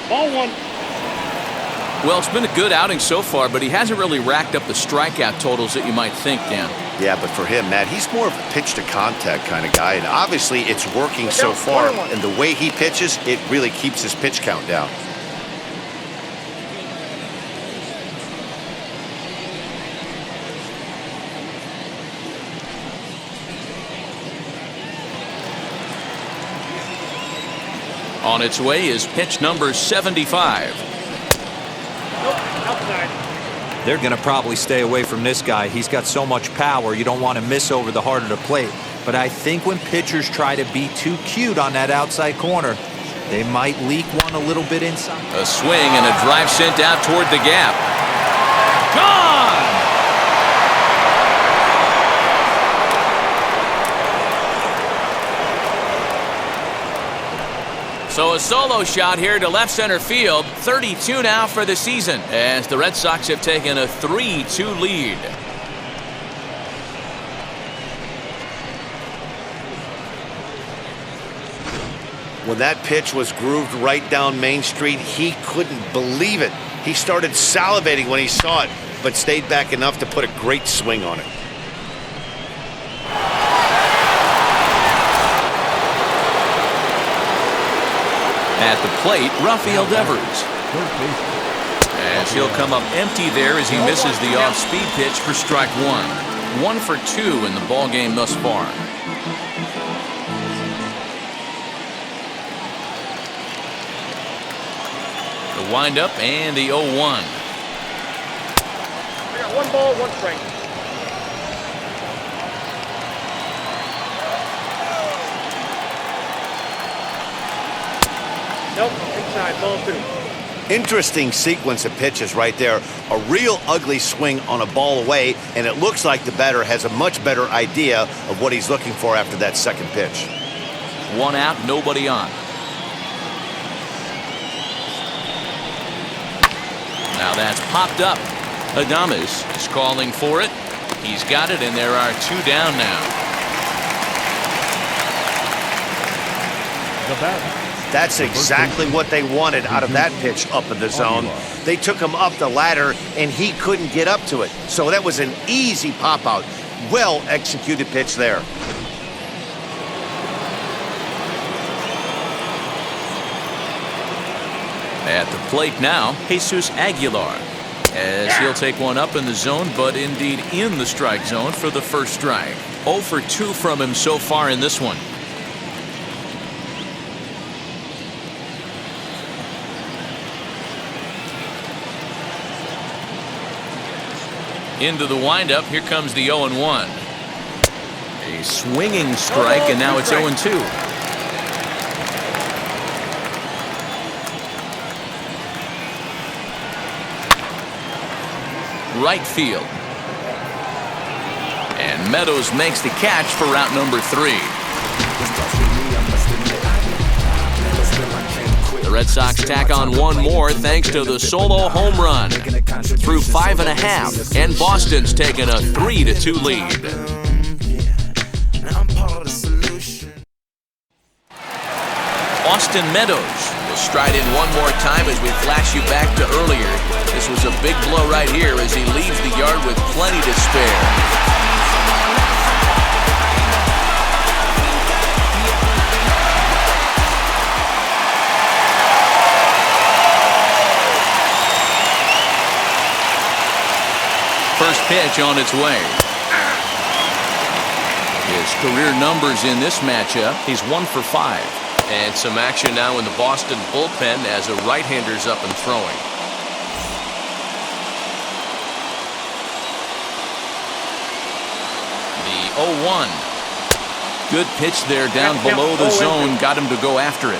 Ball 1. Well, it's been a good outing so far, but he hasn't really racked up the strikeout totals that you might think, Dan. Yeah, but for him, Matt, he's more of a pitch-to-contact kind of guy, and obviously it's working so far. And the way he pitches, it really keeps his pitch count down. On its way is pitch number 75. Nope, outside. They're going to probably stay away from this guy. He's got so much power, you don't want to miss over the heart of the plate. But I think when pitchers try to be too cute on that outside corner, they might leak one a little bit inside. A swing and a drive sent out toward the gap. Gone! So a solo shot here to left center field. 32 now for the season as the Red Sox have taken a 3-2 lead. When that pitch was grooved right down Main Street, he couldn't believe it. He started salivating when he saw it, but stayed back enough to put a great swing on it. At the plate, Rafael Devers. As he'll come up empty there as he misses the off-speed pitch for strike 1. 1 for 2 in the ball game thus far. The windup and the 0-1. I got 1 ball, 1 strike. Nope, inside, ball 2. Interesting sequence of pitches right there. A real ugly swing on a ball away, and it looks like the batter has a much better idea of what he's looking for after that second pitch. 1 out, nobody on. Now that's popped up. Adames is calling for it. He's got it, and there are 2 down now. The batter. That's exactly what they wanted out of that pitch up in the zone. They took him up the ladder, and he couldn't get up to it. So that was an easy pop-out. Well-executed pitch there. At the plate now, Jesus Aguilar. As he'll take one up in the zone, but indeed in the strike zone for the first strike. 0 for 2 from him so far in this one. Into the windup, here comes the 0-1. A swinging strike, and now it's 0-2. Right field. And Meadows makes the catch for route number 3. The Red Sox tack on 1 more thanks to the solo home run. Through 5.5, and Boston's taken a 3-2 lead. Austin Meadows will stride in one more time as we flash you back to earlier. This was a big blow right here as he leaves the yard with plenty to spare. First pitch on its way. His career numbers in this matchup, he's 1 for 5. And some action now in the Boston bullpen as a right-hander's up and throwing. The 0-1. Good pitch there down below the zone. Got him to go after it.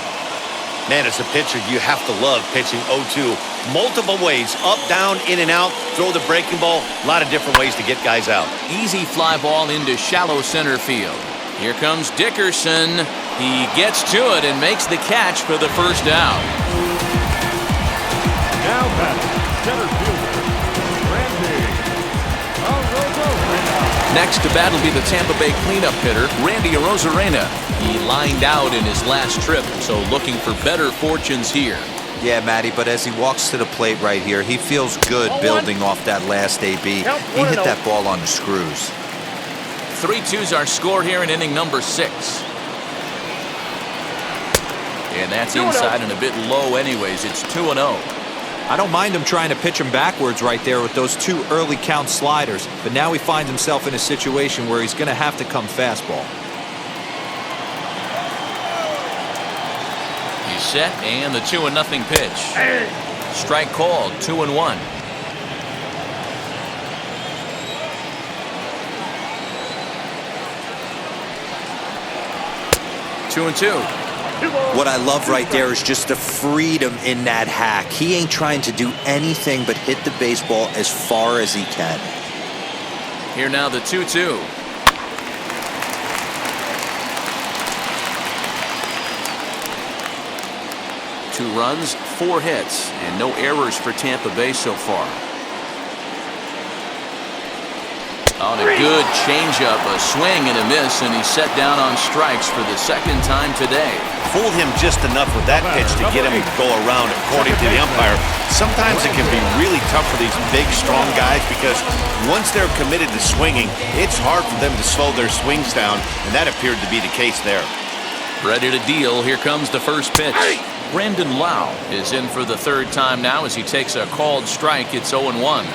Man, as a pitcher, you have to love pitching 0-2. Multiple ways, up, down, in and out, throw the breaking ball. A lot of different ways to get guys out. Easy fly ball into shallow center field. Here comes Dickerson. He gets to it and makes the catch for the first out. Now batting, center fielder, Next to bat will be the Tampa Bay cleanup hitter, Randy Arozarena. He lined out in his last trip, so looking for better fortunes here. Yeah, Matty, but as he walks to the plate right here, he feels good building off that last AB. He hit that ball on the screws. 3-2's our score here in inning number 6. And that's inside and a bit low anyways. It's 2-0. I don't mind him trying to pitch him backwards right there with those 2 early count sliders, but now he finds himself in a situation where he's going to have to come fastball. He's set, and the 2-0 pitch. Strike called, 2-1. Two and two. What I love right there is just the freedom in that hack. He ain't trying to do anything but hit the baseball as far as he can. Here now the 2-2. Two runs, 4 hits, and no errors for Tampa Bay so far. On a good changeup, a swing and a miss, and he's set down on strikes for the second time today. Fooled him just enough with that pitch to get him to go around, according to the umpire. Sometimes it can be really tough for these big, strong guys because once they're committed to swinging, it's hard for them to slow their swings down, and that appeared to be the case there. Ready to deal. Here comes the first pitch. Brandon Lau is in for the third time now as he takes a called strike. It's 0-1.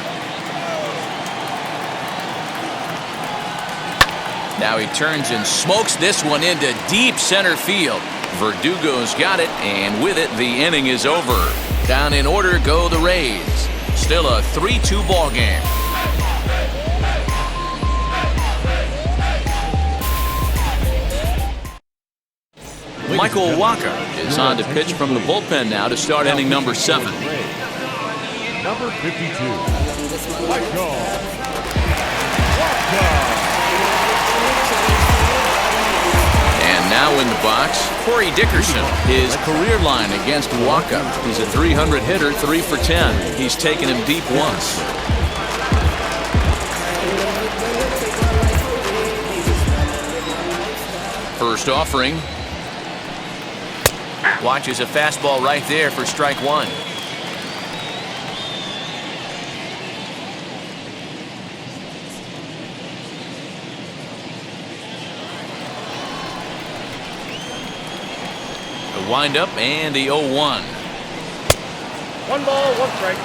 Now he turns and smokes this one into deep center field. Verdugo's got it, and with it, the inning is over. Down in order go the Rays. Still a 3-2 ball game. Michael Wacha is on to pitch from the bullpen now to start inning number 7. Number 52, Michael Wacha. And now in the box, Corey Dickerson. His career line against Wacha. He's a 300 hitter, 3 for 10. He's taken him deep once. First offering. Watches a fastball right there for strike 1. The windup and the 0-1. 1 ball, 1 strike.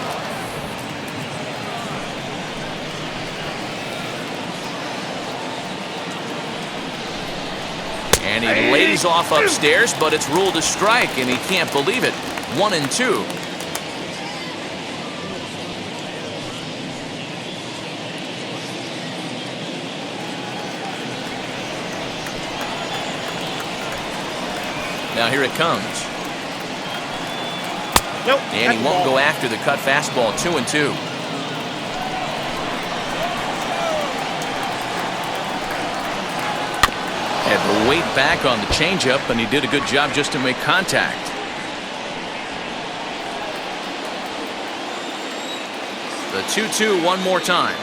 And he lays off upstairs, but it's ruled a strike, and he can't believe it. 1-2. Now here it comes. Nope. And he won't go after the cut fastball. 2-2. Had the weight back on the changeup, and he did a good job just to make contact. The 2-2 one more time.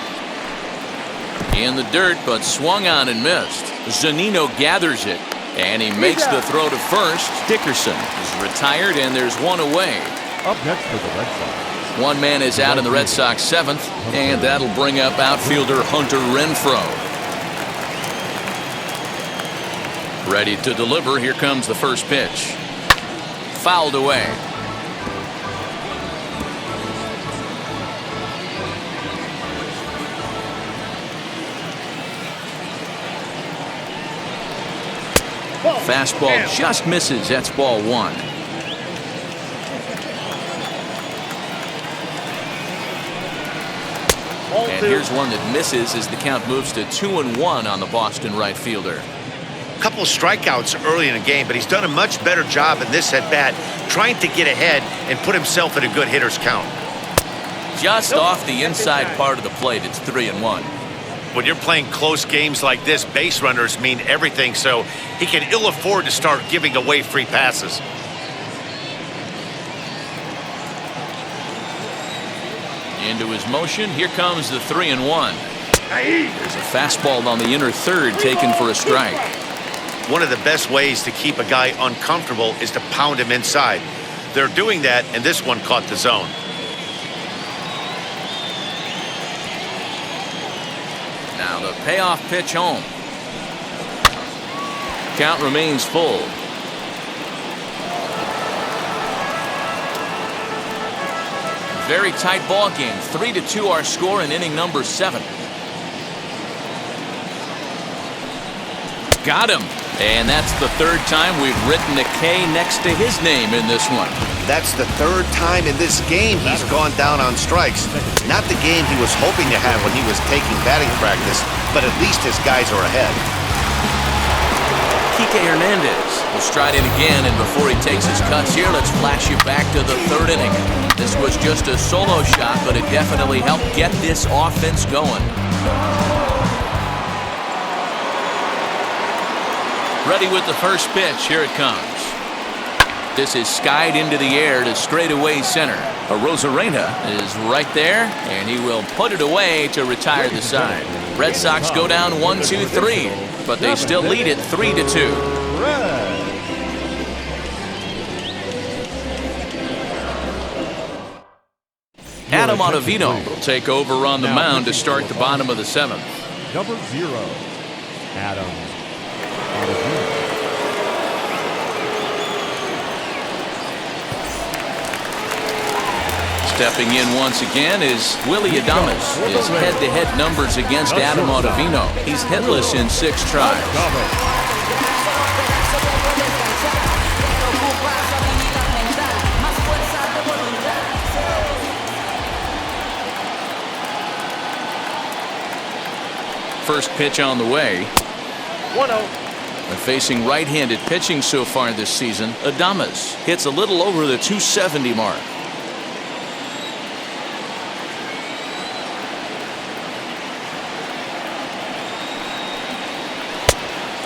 In the dirt, but swung on and missed. Zunino gathers it. And he makes the throw to first. Dickerson is retired, and there's one away. Up next for the Red Sox. One man is out in the Red Sox seventh, and that'll bring up outfielder Hunter Renfroe. Ready to deliver. Here comes the first pitch. Fouled away. Fastball just misses. That's ball one. And here's one that misses as the count moves to 2-1 on the Boston right fielder. A couple of strikeouts early in the game, but he's done a much better job in this at-bat trying to get ahead and put himself in a good hitter's count. Just off the inside part of the plate, it's 3-1. When you're playing close games like this, base runners mean everything, so he can ill afford to start giving away free passes. Into his motion, here comes the 3-1. There's a fastball on the inner third taken for a strike. One of the best ways to keep a guy uncomfortable is to pound him inside. They're doing that, and this one caught the zone. Now the payoff pitch home. Count remains full. Very tight ball game. 3-2 our score in inning number 7. Got him. And that's the third time we've written a K next to his name in this one. That's the third time in this game he's gone down on strikes. Not the game he was hoping to have when he was taking batting practice, but at least his guys are ahead. Kike Hernandez will stride in again, and before he takes his cuts here, let's flash you back to the third inning. This was just a solo shot, but it definitely helped get this offense going. Ready with the first pitch. Here it comes. This is skied into the air to straightaway center. Arozarena is right there, and he will put it away to retire the side. Red Sox go down 1-2-3, but they still lead it 3-2. Adam Ottavino will take over on the mound to start the bottom of the 7th. Number 0, Adam Ottavino. Stepping in once again is Willie Adames. His head-to-head numbers against Adam Ottavino. He's hitless in 6 tries. First pitch on the way. 1-0. And facing right-handed pitching so far this season, Adames hits a little over the 270 mark.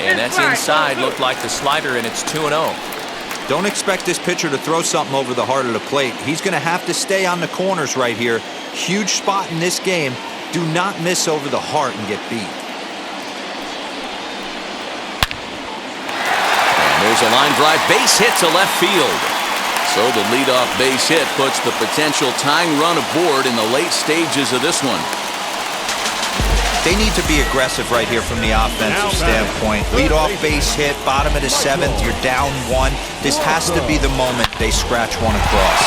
And that's inside. Looked like the slider, and it's 2-0. Don't expect this pitcher to throw something over the heart of the plate. He's going to have to stay on the corners right here. Huge spot in this game. Do not miss over the heart and get beat. And there's a line drive base hit to left field. So the leadoff base hit puts the potential tying run aboard in the late stages of this one. They need to be aggressive right here from the offensive standpoint. Leadoff base hit, bottom of the 7th, you're down 1. This has to be the moment they scratch one across.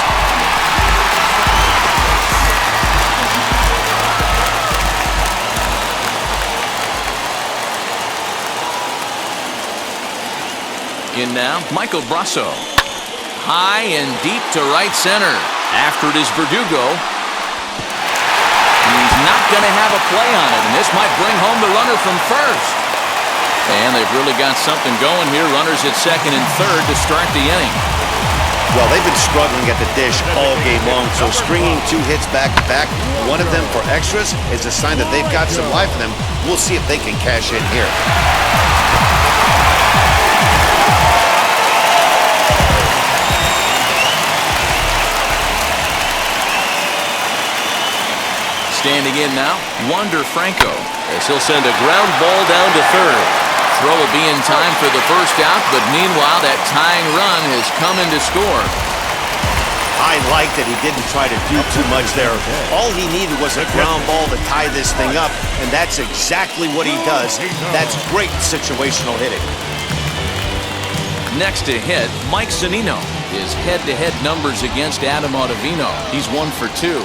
In now, Michael Brasso. High and deep to right center. After it is Verdugo. He's not going to have a play on it, and this might bring home the runner from first. And they've really got something going here. Runners at second and third to start the inning. Well, they've been struggling at the dish all game long, so stringing 2 hits back-to-back, one of them for extras, is a sign that they've got some life in them. We'll see if they can cash in here. Standing in now, Wander Franco, as he'll send a ground ball down to third. throw will be in time for the first out, but meanwhile, that tying run has come in to score. I like that he didn't try to do too much there. All he needed was a ground ball to tie this thing up, and that's exactly what he does. That's great situational hitting. Next to hit, Mike Zunino. His head-to-head numbers against Adam Ottavino. He's 1 for 2.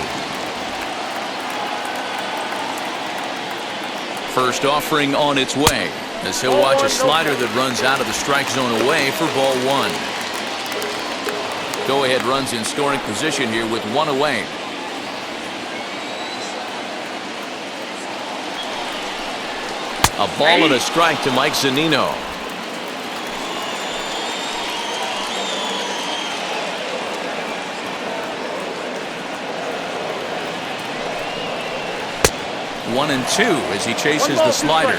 First offering on its way, as he'll watch a slider that runs out of the strike zone away for ball 1. Go-ahead runs in scoring position here with 1 away. A ball and a strike to Mike Zunino. One and 2 as he chases the slider.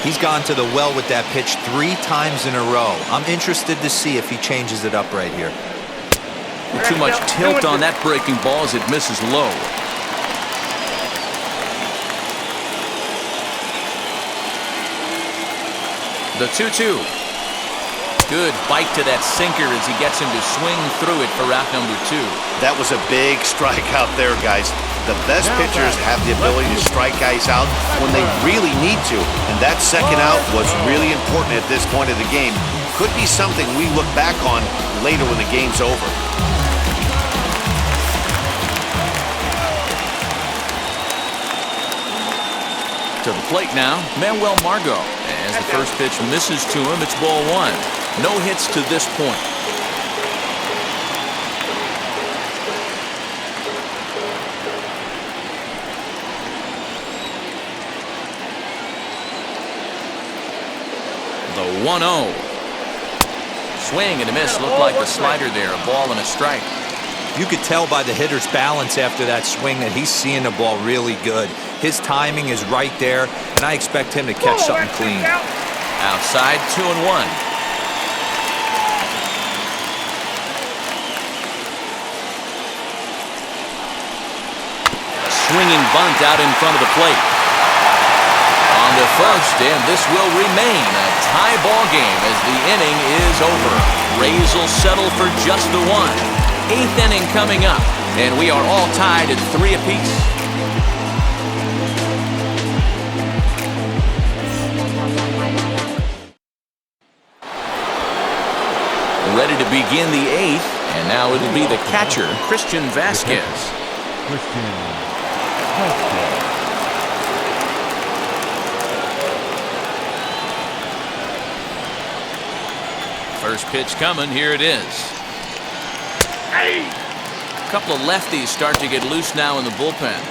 He's gone to the well with that pitch 3 times in a row. I'm interested to see if he changes it up right here. Too much tilt on that breaking ball as it misses low. The 2-2. Good bite to that sinker as he gets him to swing through it for out number 2. That was a big strike out there, guys. The best pitchers have the ability to strike guys out when they really need to. And that second out was really important at this point of the game. Could be something we look back on later when the game's over. To the plate now, Manuel Margot. As the first pitch misses to him, it's ball 1. No hits to this point. The 1-0. Swing and a miss. Looked like a slider there. A ball and a strike. You could tell by the hitter's balance after that swing that he's seeing the ball really good. His timing is right there, and I expect him to catch something clean. Outside, 2-1. A swinging bunt out in front of the plate. On to first, and this will remain a tie ball game as the inning is over. Rays will settle for just the 1. 8th inning coming up, and we are all tied at 3 apiece. Ready to begin the 8th, and now it'll be the catcher, Christian Vasquez. First pitch coming, here it is. A couple of lefties start to get loose now in the bullpen.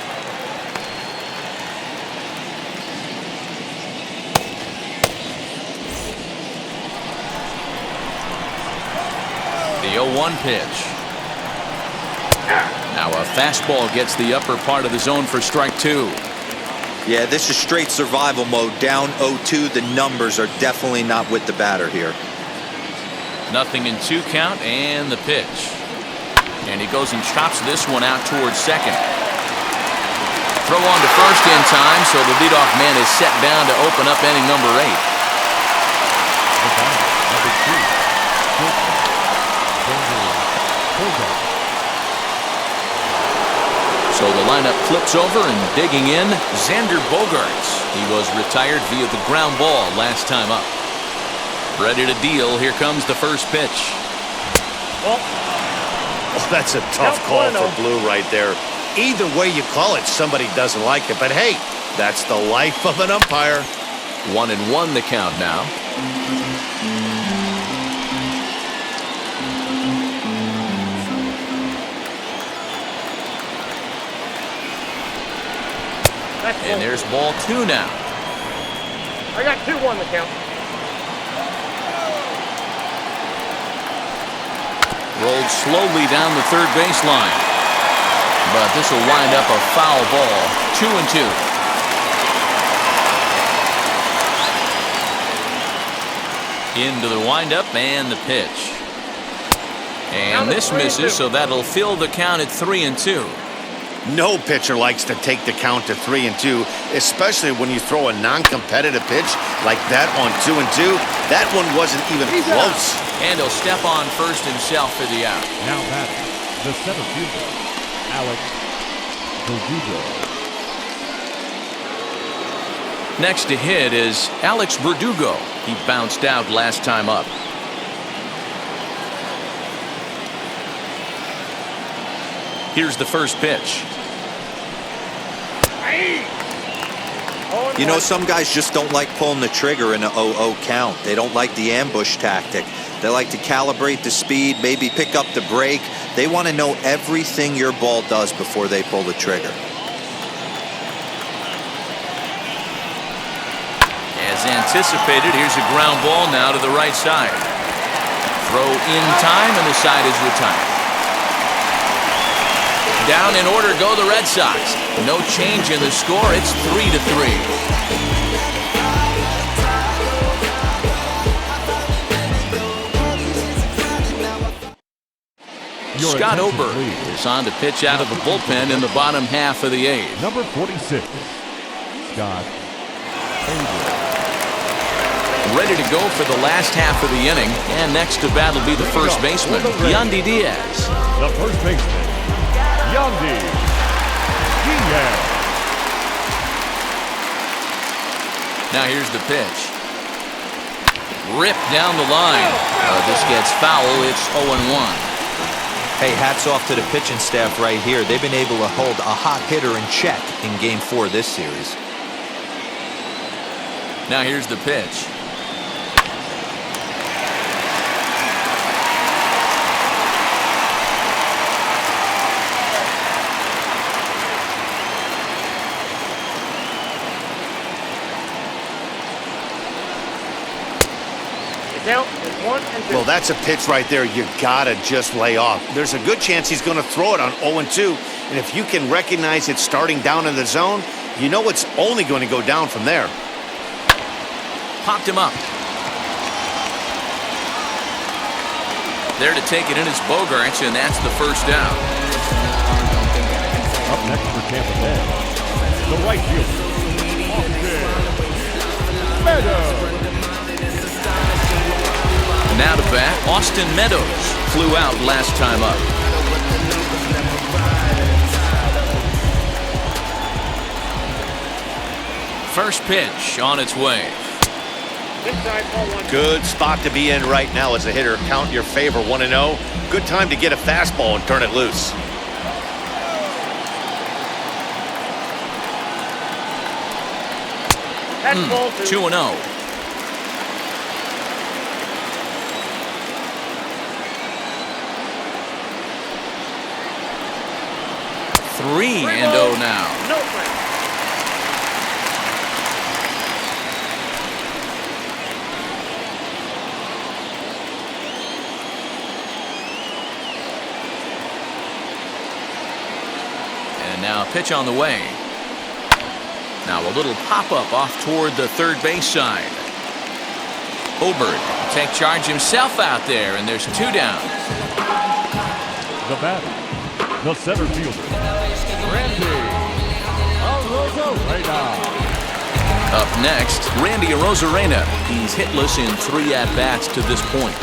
The 0-1 pitch. Now a fastball gets the upper part of the zone for strike 2. Yeah, this is straight survival mode. Down 0-2. The numbers are definitely not with the batter here. Nothing in 2 count, and the pitch. And he goes and chops this one out towards second. Throw on to first in time, so the leadoff man is set down to open up inning number 8. So the lineup flips over, and digging in, Xander Bogaerts. He was retired via the ground ball last time up. Ready to deal. Here comes the first pitch. Oh, that's a tough call for Blue right there. Either way you call it, somebody doesn't like it. But hey, that's the life of an umpire. 1-1 the count now. And there's ball 2 now. I got 2-1 the count. Rolled slowly down the third baseline. But this will wind up a foul ball. 2-2. Into the windup and the pitch. And this misses, so that'll fill the count at 3-2. No pitcher likes to take the count to 3-2, especially when you throw a non-competitive pitch like that on 2-2. That one wasn't even close. And he'll step on first himself for the out. Now batting, the center fielder, Alex Miniak. Next to hit is Alex Verdugo. He bounced out last time up. Here's the first pitch. You know, some guys just don't like pulling the trigger in an 0-0 count. They don't like the ambush tactic. They like to calibrate the speed, maybe pick up the brake. They want to know everything your ball does before they pull the trigger. As anticipated, here's a ground ball now to the right side. Throw in time, and the side is retired. Down in order go the Red Sox. No change in the score. It's 3-3. Scott Oberg is on to pitch out of the bullpen in the bottom half of the eighth. Number 46, Scott Oberg. Ready to go for the last half of the inning. And next to bat will be the first baseman, Yandy Diaz. The first baseman, Yandy Diaz. Now here's the pitch. Ripped down the line. This gets foul. It's 0-1. Hey, hats off to the pitching staff right here. They've been able to hold a hot hitter in check in Game 4 of this series. Now here's the pitch. Count is 1-2. Well, that's a pitch right there you gotta just lay off. There's a good chance he's going to throw it on 0-2, and if you can recognize it starting down in the zone, you know it's only going to go down from there. Popped him up. There to take it in is Bogaerts, and that's the first down. Up next for Tampa Bay, the right fielder, Meadows. Now to bat, Austin Meadows flew out last time up. First pitch on its way. Good spot to be in right now as a hitter. Count your favor, 1-0. Good time to get a fastball and turn it loose. That's ball 2-0. Three and 0 now. No play. And now a pitch on the way. Now a little pop-up off toward the third base side. Oberg will take charge himself out there, and there's two down. The batter, the center fielder, Randy Arozarena. Up next, Randy Arozarena. He's hitless in 3 at-bats to this point.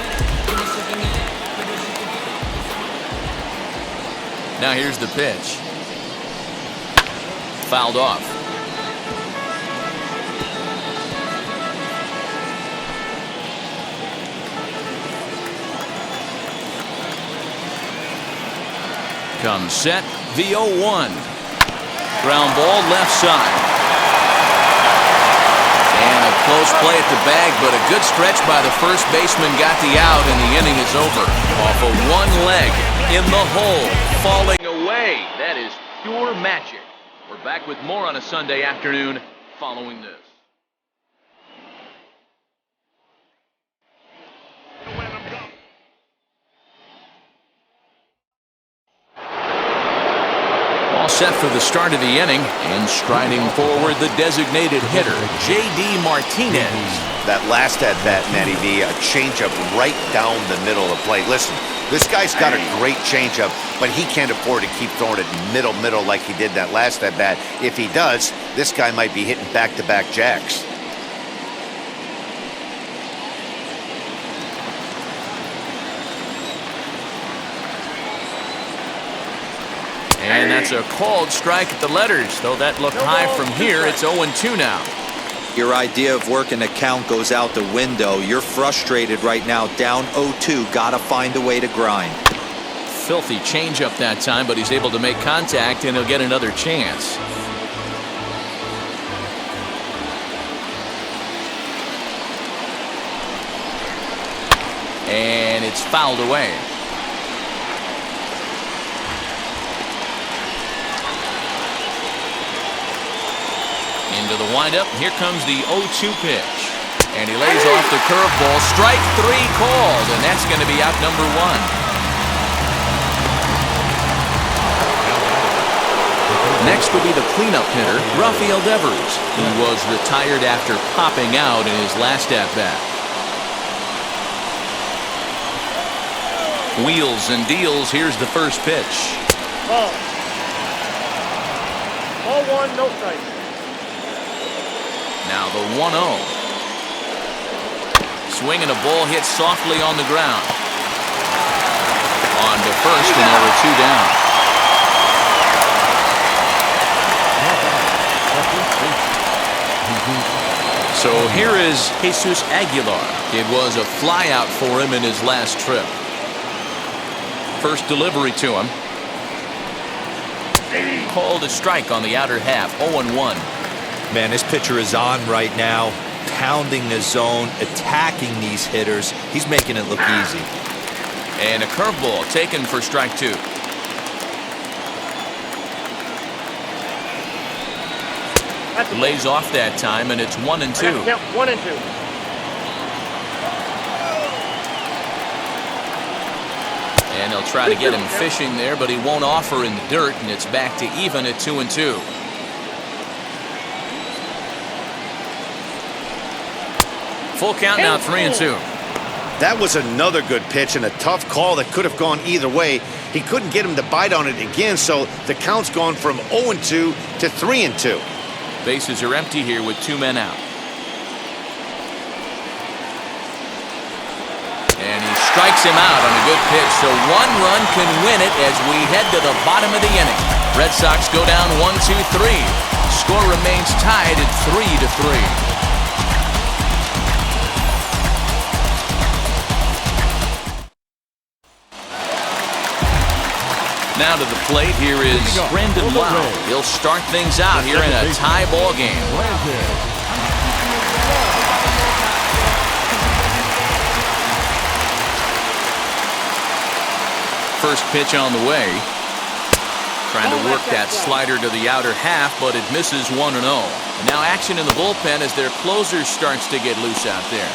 Now here's the pitch. Fouled off. Comes set, the 0-1. Ground ball left side. And a close play at the bag, but a good stretch by the first baseman got the out, and the inning is over. Off of one leg, in the hole, falling away. That is pure magic. We're back with more on a Sunday afternoon following this. Set for the start of the inning, and striding forward the designated hitter, J.D. Martinez. That last at bat, Matty V, a changeup right down the middle of the plate. Listen, This guy's got a great changeup, but he can't afford to keep throwing it middle like he did that last at-bat. If he does, this guy might be hitting back-to-back jacks. And that's a called strike at the letters. Though that looked high from here, it's 0-2 now. Your idea of working a count goes out the window. You're frustrated right now, down 0-2. Gotta find a way to grind. Filthy changeup that time, but he's able to make contact, and he'll get another chance. And it's fouled away. Into the windup. Here comes the 0-2 pitch. And he lays off the curveball. Strike 3 called, and that's going to be out number 1. Next will be the cleanup hitter, Rafael Devers, who was retired after popping out in his last at-bat. Wheels and deals. Here's the first pitch. Ball. Ball 1, no strike. Now the 1-0. Swinging a ball hit softly on the ground. On to first, and there were 2 down. So here is Jesus Aguilar. It was a flyout for him in his last trip. First delivery to him. Called a strike on the outer half. 0-1. Man, this pitcher is on right now, pounding the zone, attacking these hitters. He's making it look easy. And a curveball taken for strike 2. Lays off that time, and it's 1-2. Yep, 1-2. And they'll try to get him fishing there, but he won't offer in the dirt, and it's back to even at 2-2. Full count now, 3-2. That was another good pitch and a tough call that could have gone either way. He couldn't get him to bite on it again, so the count's gone from 0-2 to 3-2. Bases are empty here with 2 men out. And he strikes him out on a good pitch, so 1 run can win it as we head to the bottom of the inning. Red Sox go down 1-2-3. Score remains tied at 3-3. Now to the plate, here is Brandon Lau. He'll start things out here in a tie ball game. First pitch on the way. Trying to work that slider to the outer half, but it misses 1-0. And now action in the bullpen as their closer starts to get loose out there.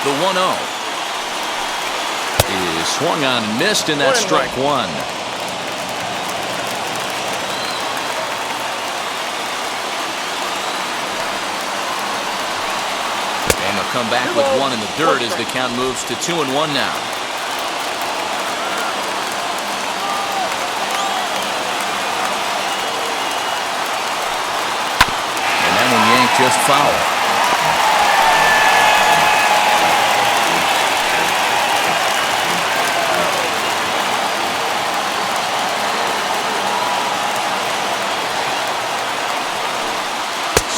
The 1-0 is swung on and missed, and that's strike 1. And he'll come back with 1 in the dirt as the count moves to 2-1 now. And that one yanked just foul.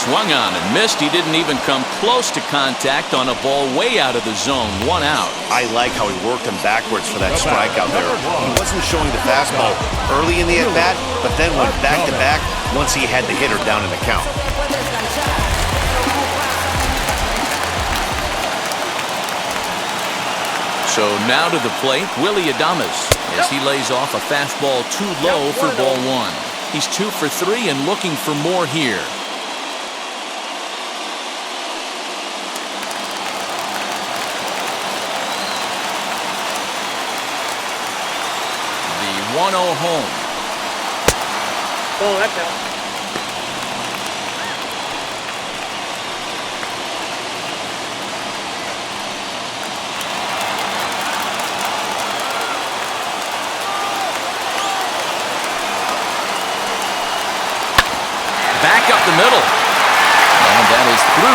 Swung on and missed. He didn't even come close to contact on a ball way out of the zone. 1 out. I like how he worked him backwards for that strikeout there. He wasn't showing the fastball early in the at-bat, but then went back-to-back once he had the hitter down in the count. So now to the plate, Willie Adames, as he lays off a fastball too low for ball 1. He's 2 for 3 and looking for more here. The 1-0 home. Oh, that's out.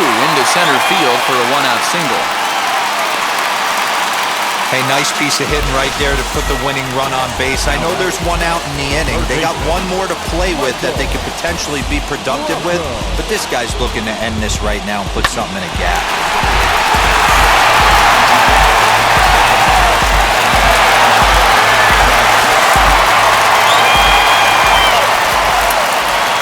into center field for a one-out single. Hey, nice piece of hitting right there to put the winning run on base. I know there's one out in the inning. They got one more to play with that they could potentially be productive with, but this guy's looking to end this right now and put something in a gap.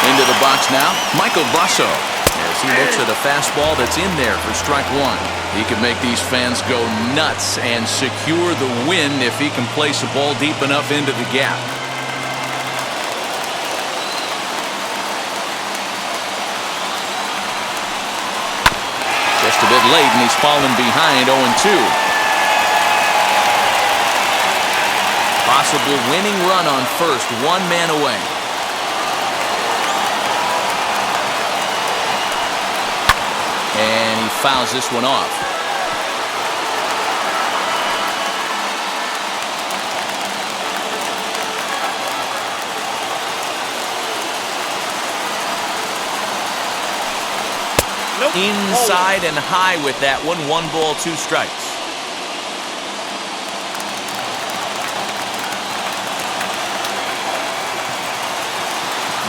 Into the box now, Michael Basso, as he looks at a fastball that's in there for strike one. He can make these fans go nuts and secure the win if he can place a ball deep enough into the gap. Just a bit late, and he's fallen behind 0-2. Possible winning run on first, one man away. And he fouls this one off. Nope. Inside and high with that one. 1 ball, 2 strikes.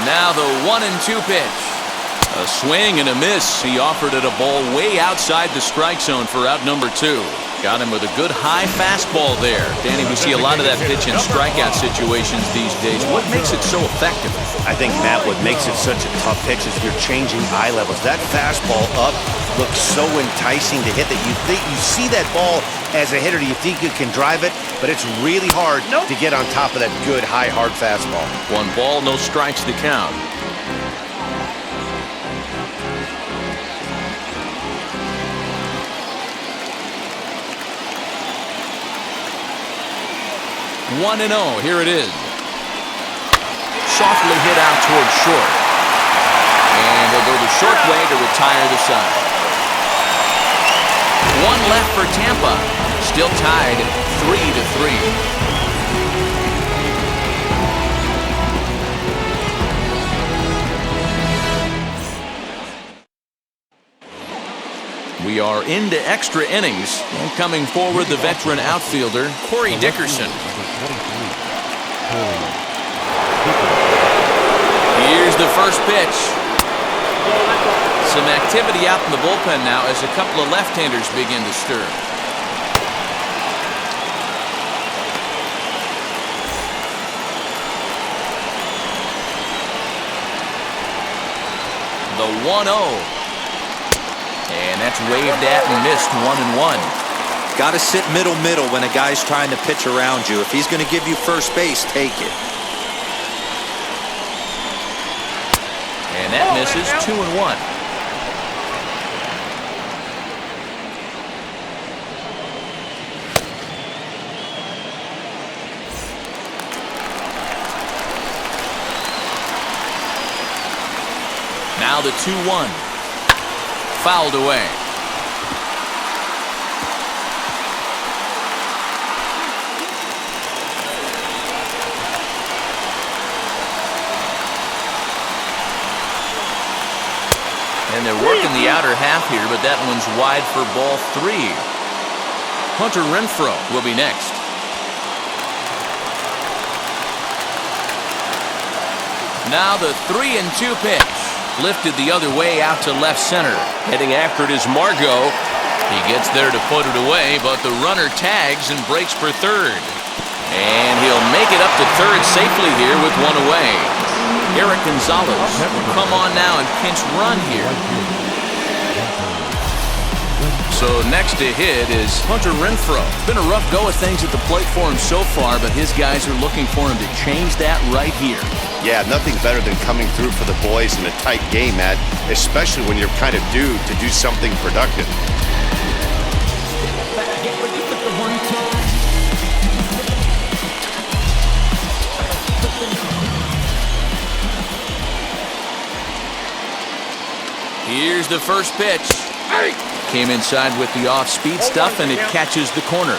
Now the 1-2 pitch. A swing and a miss. He offered it a ball way outside the strike zone for out number 2. Got him with a good high fastball there. Danny, we see a lot of that pitch in strikeout situations these days. What makes it so effective? I think, Matt, what makes it such a tough pitch is you're changing eye levels. That fastball up looks so enticing to hit that you think you see that ball as a hitter. You think you can drive it, but it's really hard to get on top of that good, high, hard fastball. 1 ball, no strikes to count. One and 0. Here it is. Softly hit out towards short. And he'll go the short way to retire the side. 1 left for Tampa. Still tied 3-3. We are into extra innings, and coming forward, the veteran outfielder, Corey Dickerson. Here's the first pitch. Some activity out in the bullpen now as a couple of left-handers begin to stir. The 1-0. And that's waved at and missed. 1-1. Got to sit middle when a guy's trying to pitch around you. If he's going to give you first base, take it. And that misses. 2-1. Now the 2-1. Fouled away. And they're working the outer half here, but that one's wide for ball 3. Hunter Renfroe will be next. Now the 3-2 pitch. Lifted the other way out to left center. Heading after it is Margot. He gets there to put it away, but the runner tags and breaks for third. And he'll make it up to third safely here with 1 away. Eric Gonzalez will come on now and pinch run here. So next to hit is Hunter Renfroe. Been a rough go of things at the plate for him so far, but his guys are looking for him to change that right here. Yeah, nothing better than coming through for the boys in a tight game, Matt, especially when you're kind of due to do something productive. Here's the first pitch. Came inside with the off-speed stuff, and it catches the corner.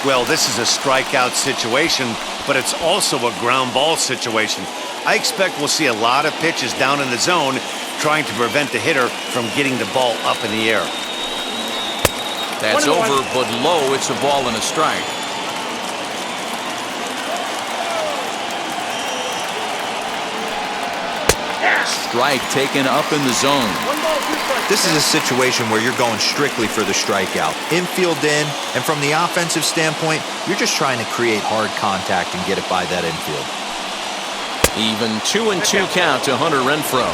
Well, this is a strikeout situation, but it's also a ground ball situation. I expect we'll see a lot of pitches down in the zone, trying to prevent the hitter from getting the ball up in the air. That's over, but low. It's a ball and a strike. Strike taken up in the zone. This is a situation where you're going strictly for the strikeout. Infield in, and from the offensive standpoint, you're just trying to create hard contact and get it by that infield. Even 2-2 count to Hunter Renfroe.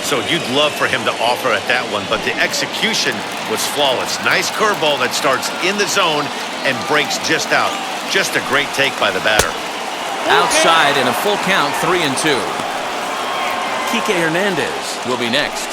So you'd love for him to offer at that one, but the execution was flawless. Nice curveball that starts in the zone and breaks just out. Just a great take by the batter. Outside in a full count, 3-2. Kike Hernandez will be next.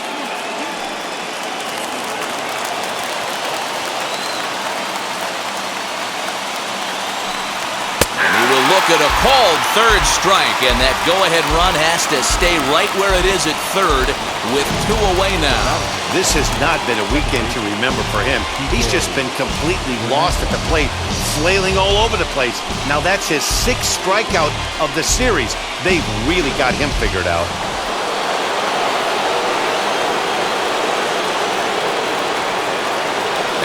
And he will look at a called third strike, and that go-ahead run has to stay right where it is at third with 2 away now. This has not been a weekend to remember for him. He's just been completely lost at the plate, flailing all over the place. Now that's his 6th strikeout of the series. They've really got him figured out.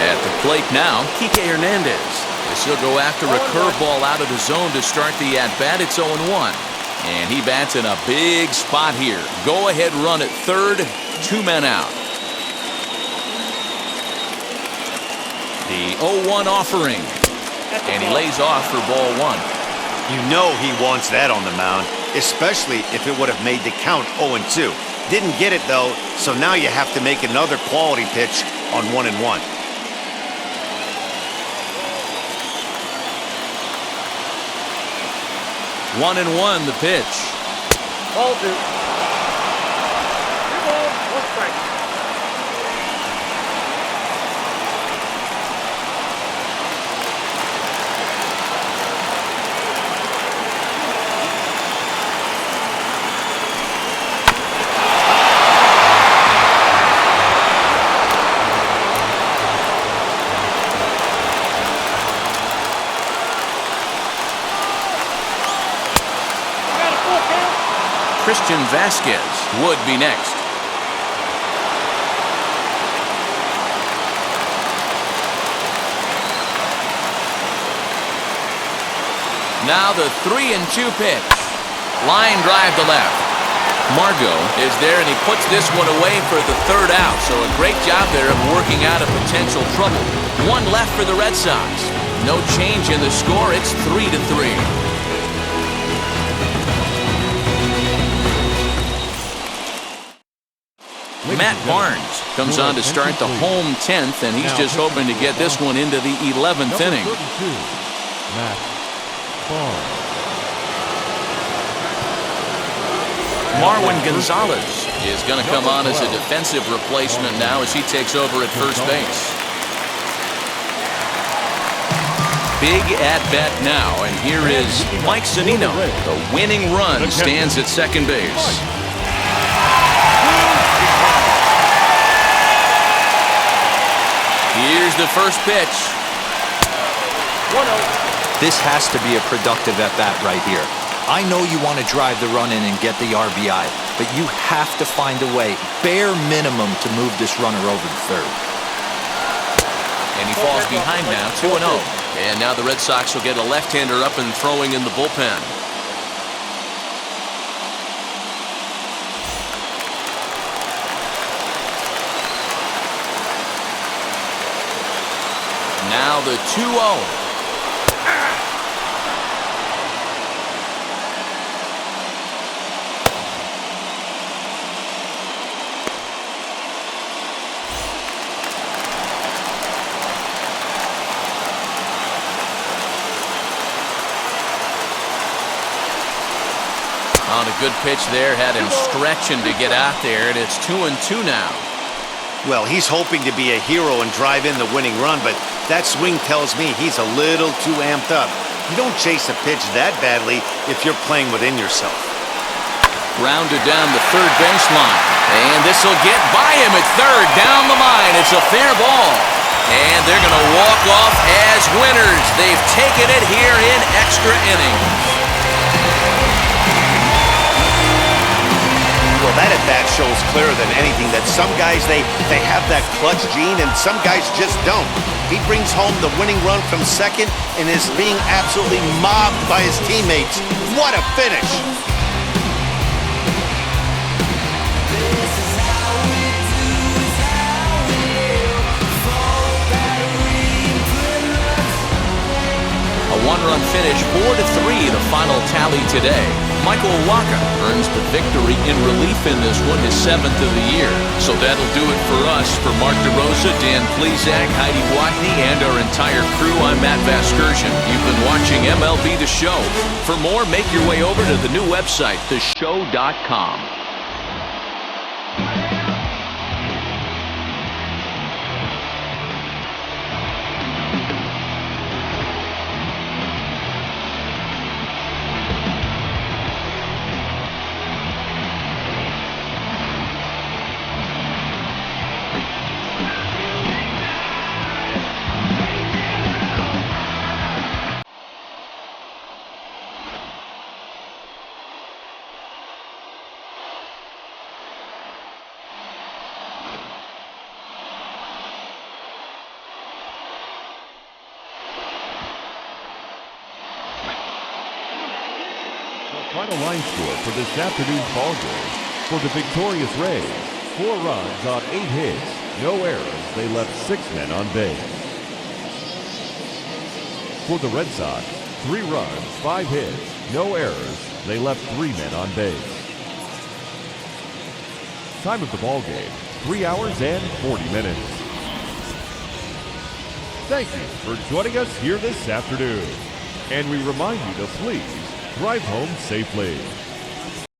At the plate now, Kike Hernandez. As he'll go after a curveball out of the zone to start the at-bat. It's 0-1. And he bats in a big spot here. Go-ahead run at third, 2 men out. The 0-1 offering. And he lays off for ball 1. You know he wants that on the mound, especially if it would have made the count 0-2. Didn't get it, though, so now you have to make another quality pitch on 1-1. 1-1 the pitch. Ball 2. 2 balls, 1 strike. Christian Vasquez would be next. Now the 3-2 pitch. Line drive to left. Margot is there, and he puts this one away for the 3rd out. So a great job there of working out a potential trouble. 1 left for the Red Sox. No change in the score. It's 3-3. Matt Barnes comes on to start the home 10th, and he's just hoping to get this one into the 11th inning. Matt Barnes. Marwin Gonzalez is going to come on as a defensive replacement now as he takes over at first base. Big at-bat now, and here is Mike Zunino. The winning run stands at second base. Here's the first pitch. 1-0. This has to be a productive at-bat right here. I know you want to drive the run in and get the RBI, but you have to find a way, bare minimum, to move this runner over to third. And he falls behind now, 2-0. And now the Red Sox will get a left-hander up and throwing in the bullpen. Now the 2-0. On a good pitch there, had him stretching to get out there, and it's 2-2 now. Well, he's hoping to be a hero and drive in the winning run, but that swing tells me he's a little too amped up. You don't chase a pitch that badly if you're playing within yourself. Grounded down the third baseline, and this will get by him at third, down the line. It's a fair ball, and they're going to walk off as winners. They've taken it here in extra innings. Well, that at-bat shows clearer than anything that some guys, they have that clutch gene and some guys just don't. He brings home the winning run from second and is being absolutely mobbed by his teammates. What a finish! A one-run finish, 4-3, the final tally today. Michael Wacha earns the victory in relief in this one, his 7th of the year. So that'll do it for us. For Mark DeRosa, Dan Plesac, Heidi Watney, and our entire crew, I'm Matt Vasgersian. You've been watching MLB The Show. For more, make your way over to the new website, theshow.com. Final line score for this afternoon's ball game. For the victorious Rays, 4 runs on 8 hits, no errors. They left 6 men on base. For the Red Sox, 3 runs, 5 hits, no errors. They left 3 men on base. Time of the ball game, 3 hours and 40 minutes. Thank you for joining us here this afternoon. And we remind you to please drive home safely.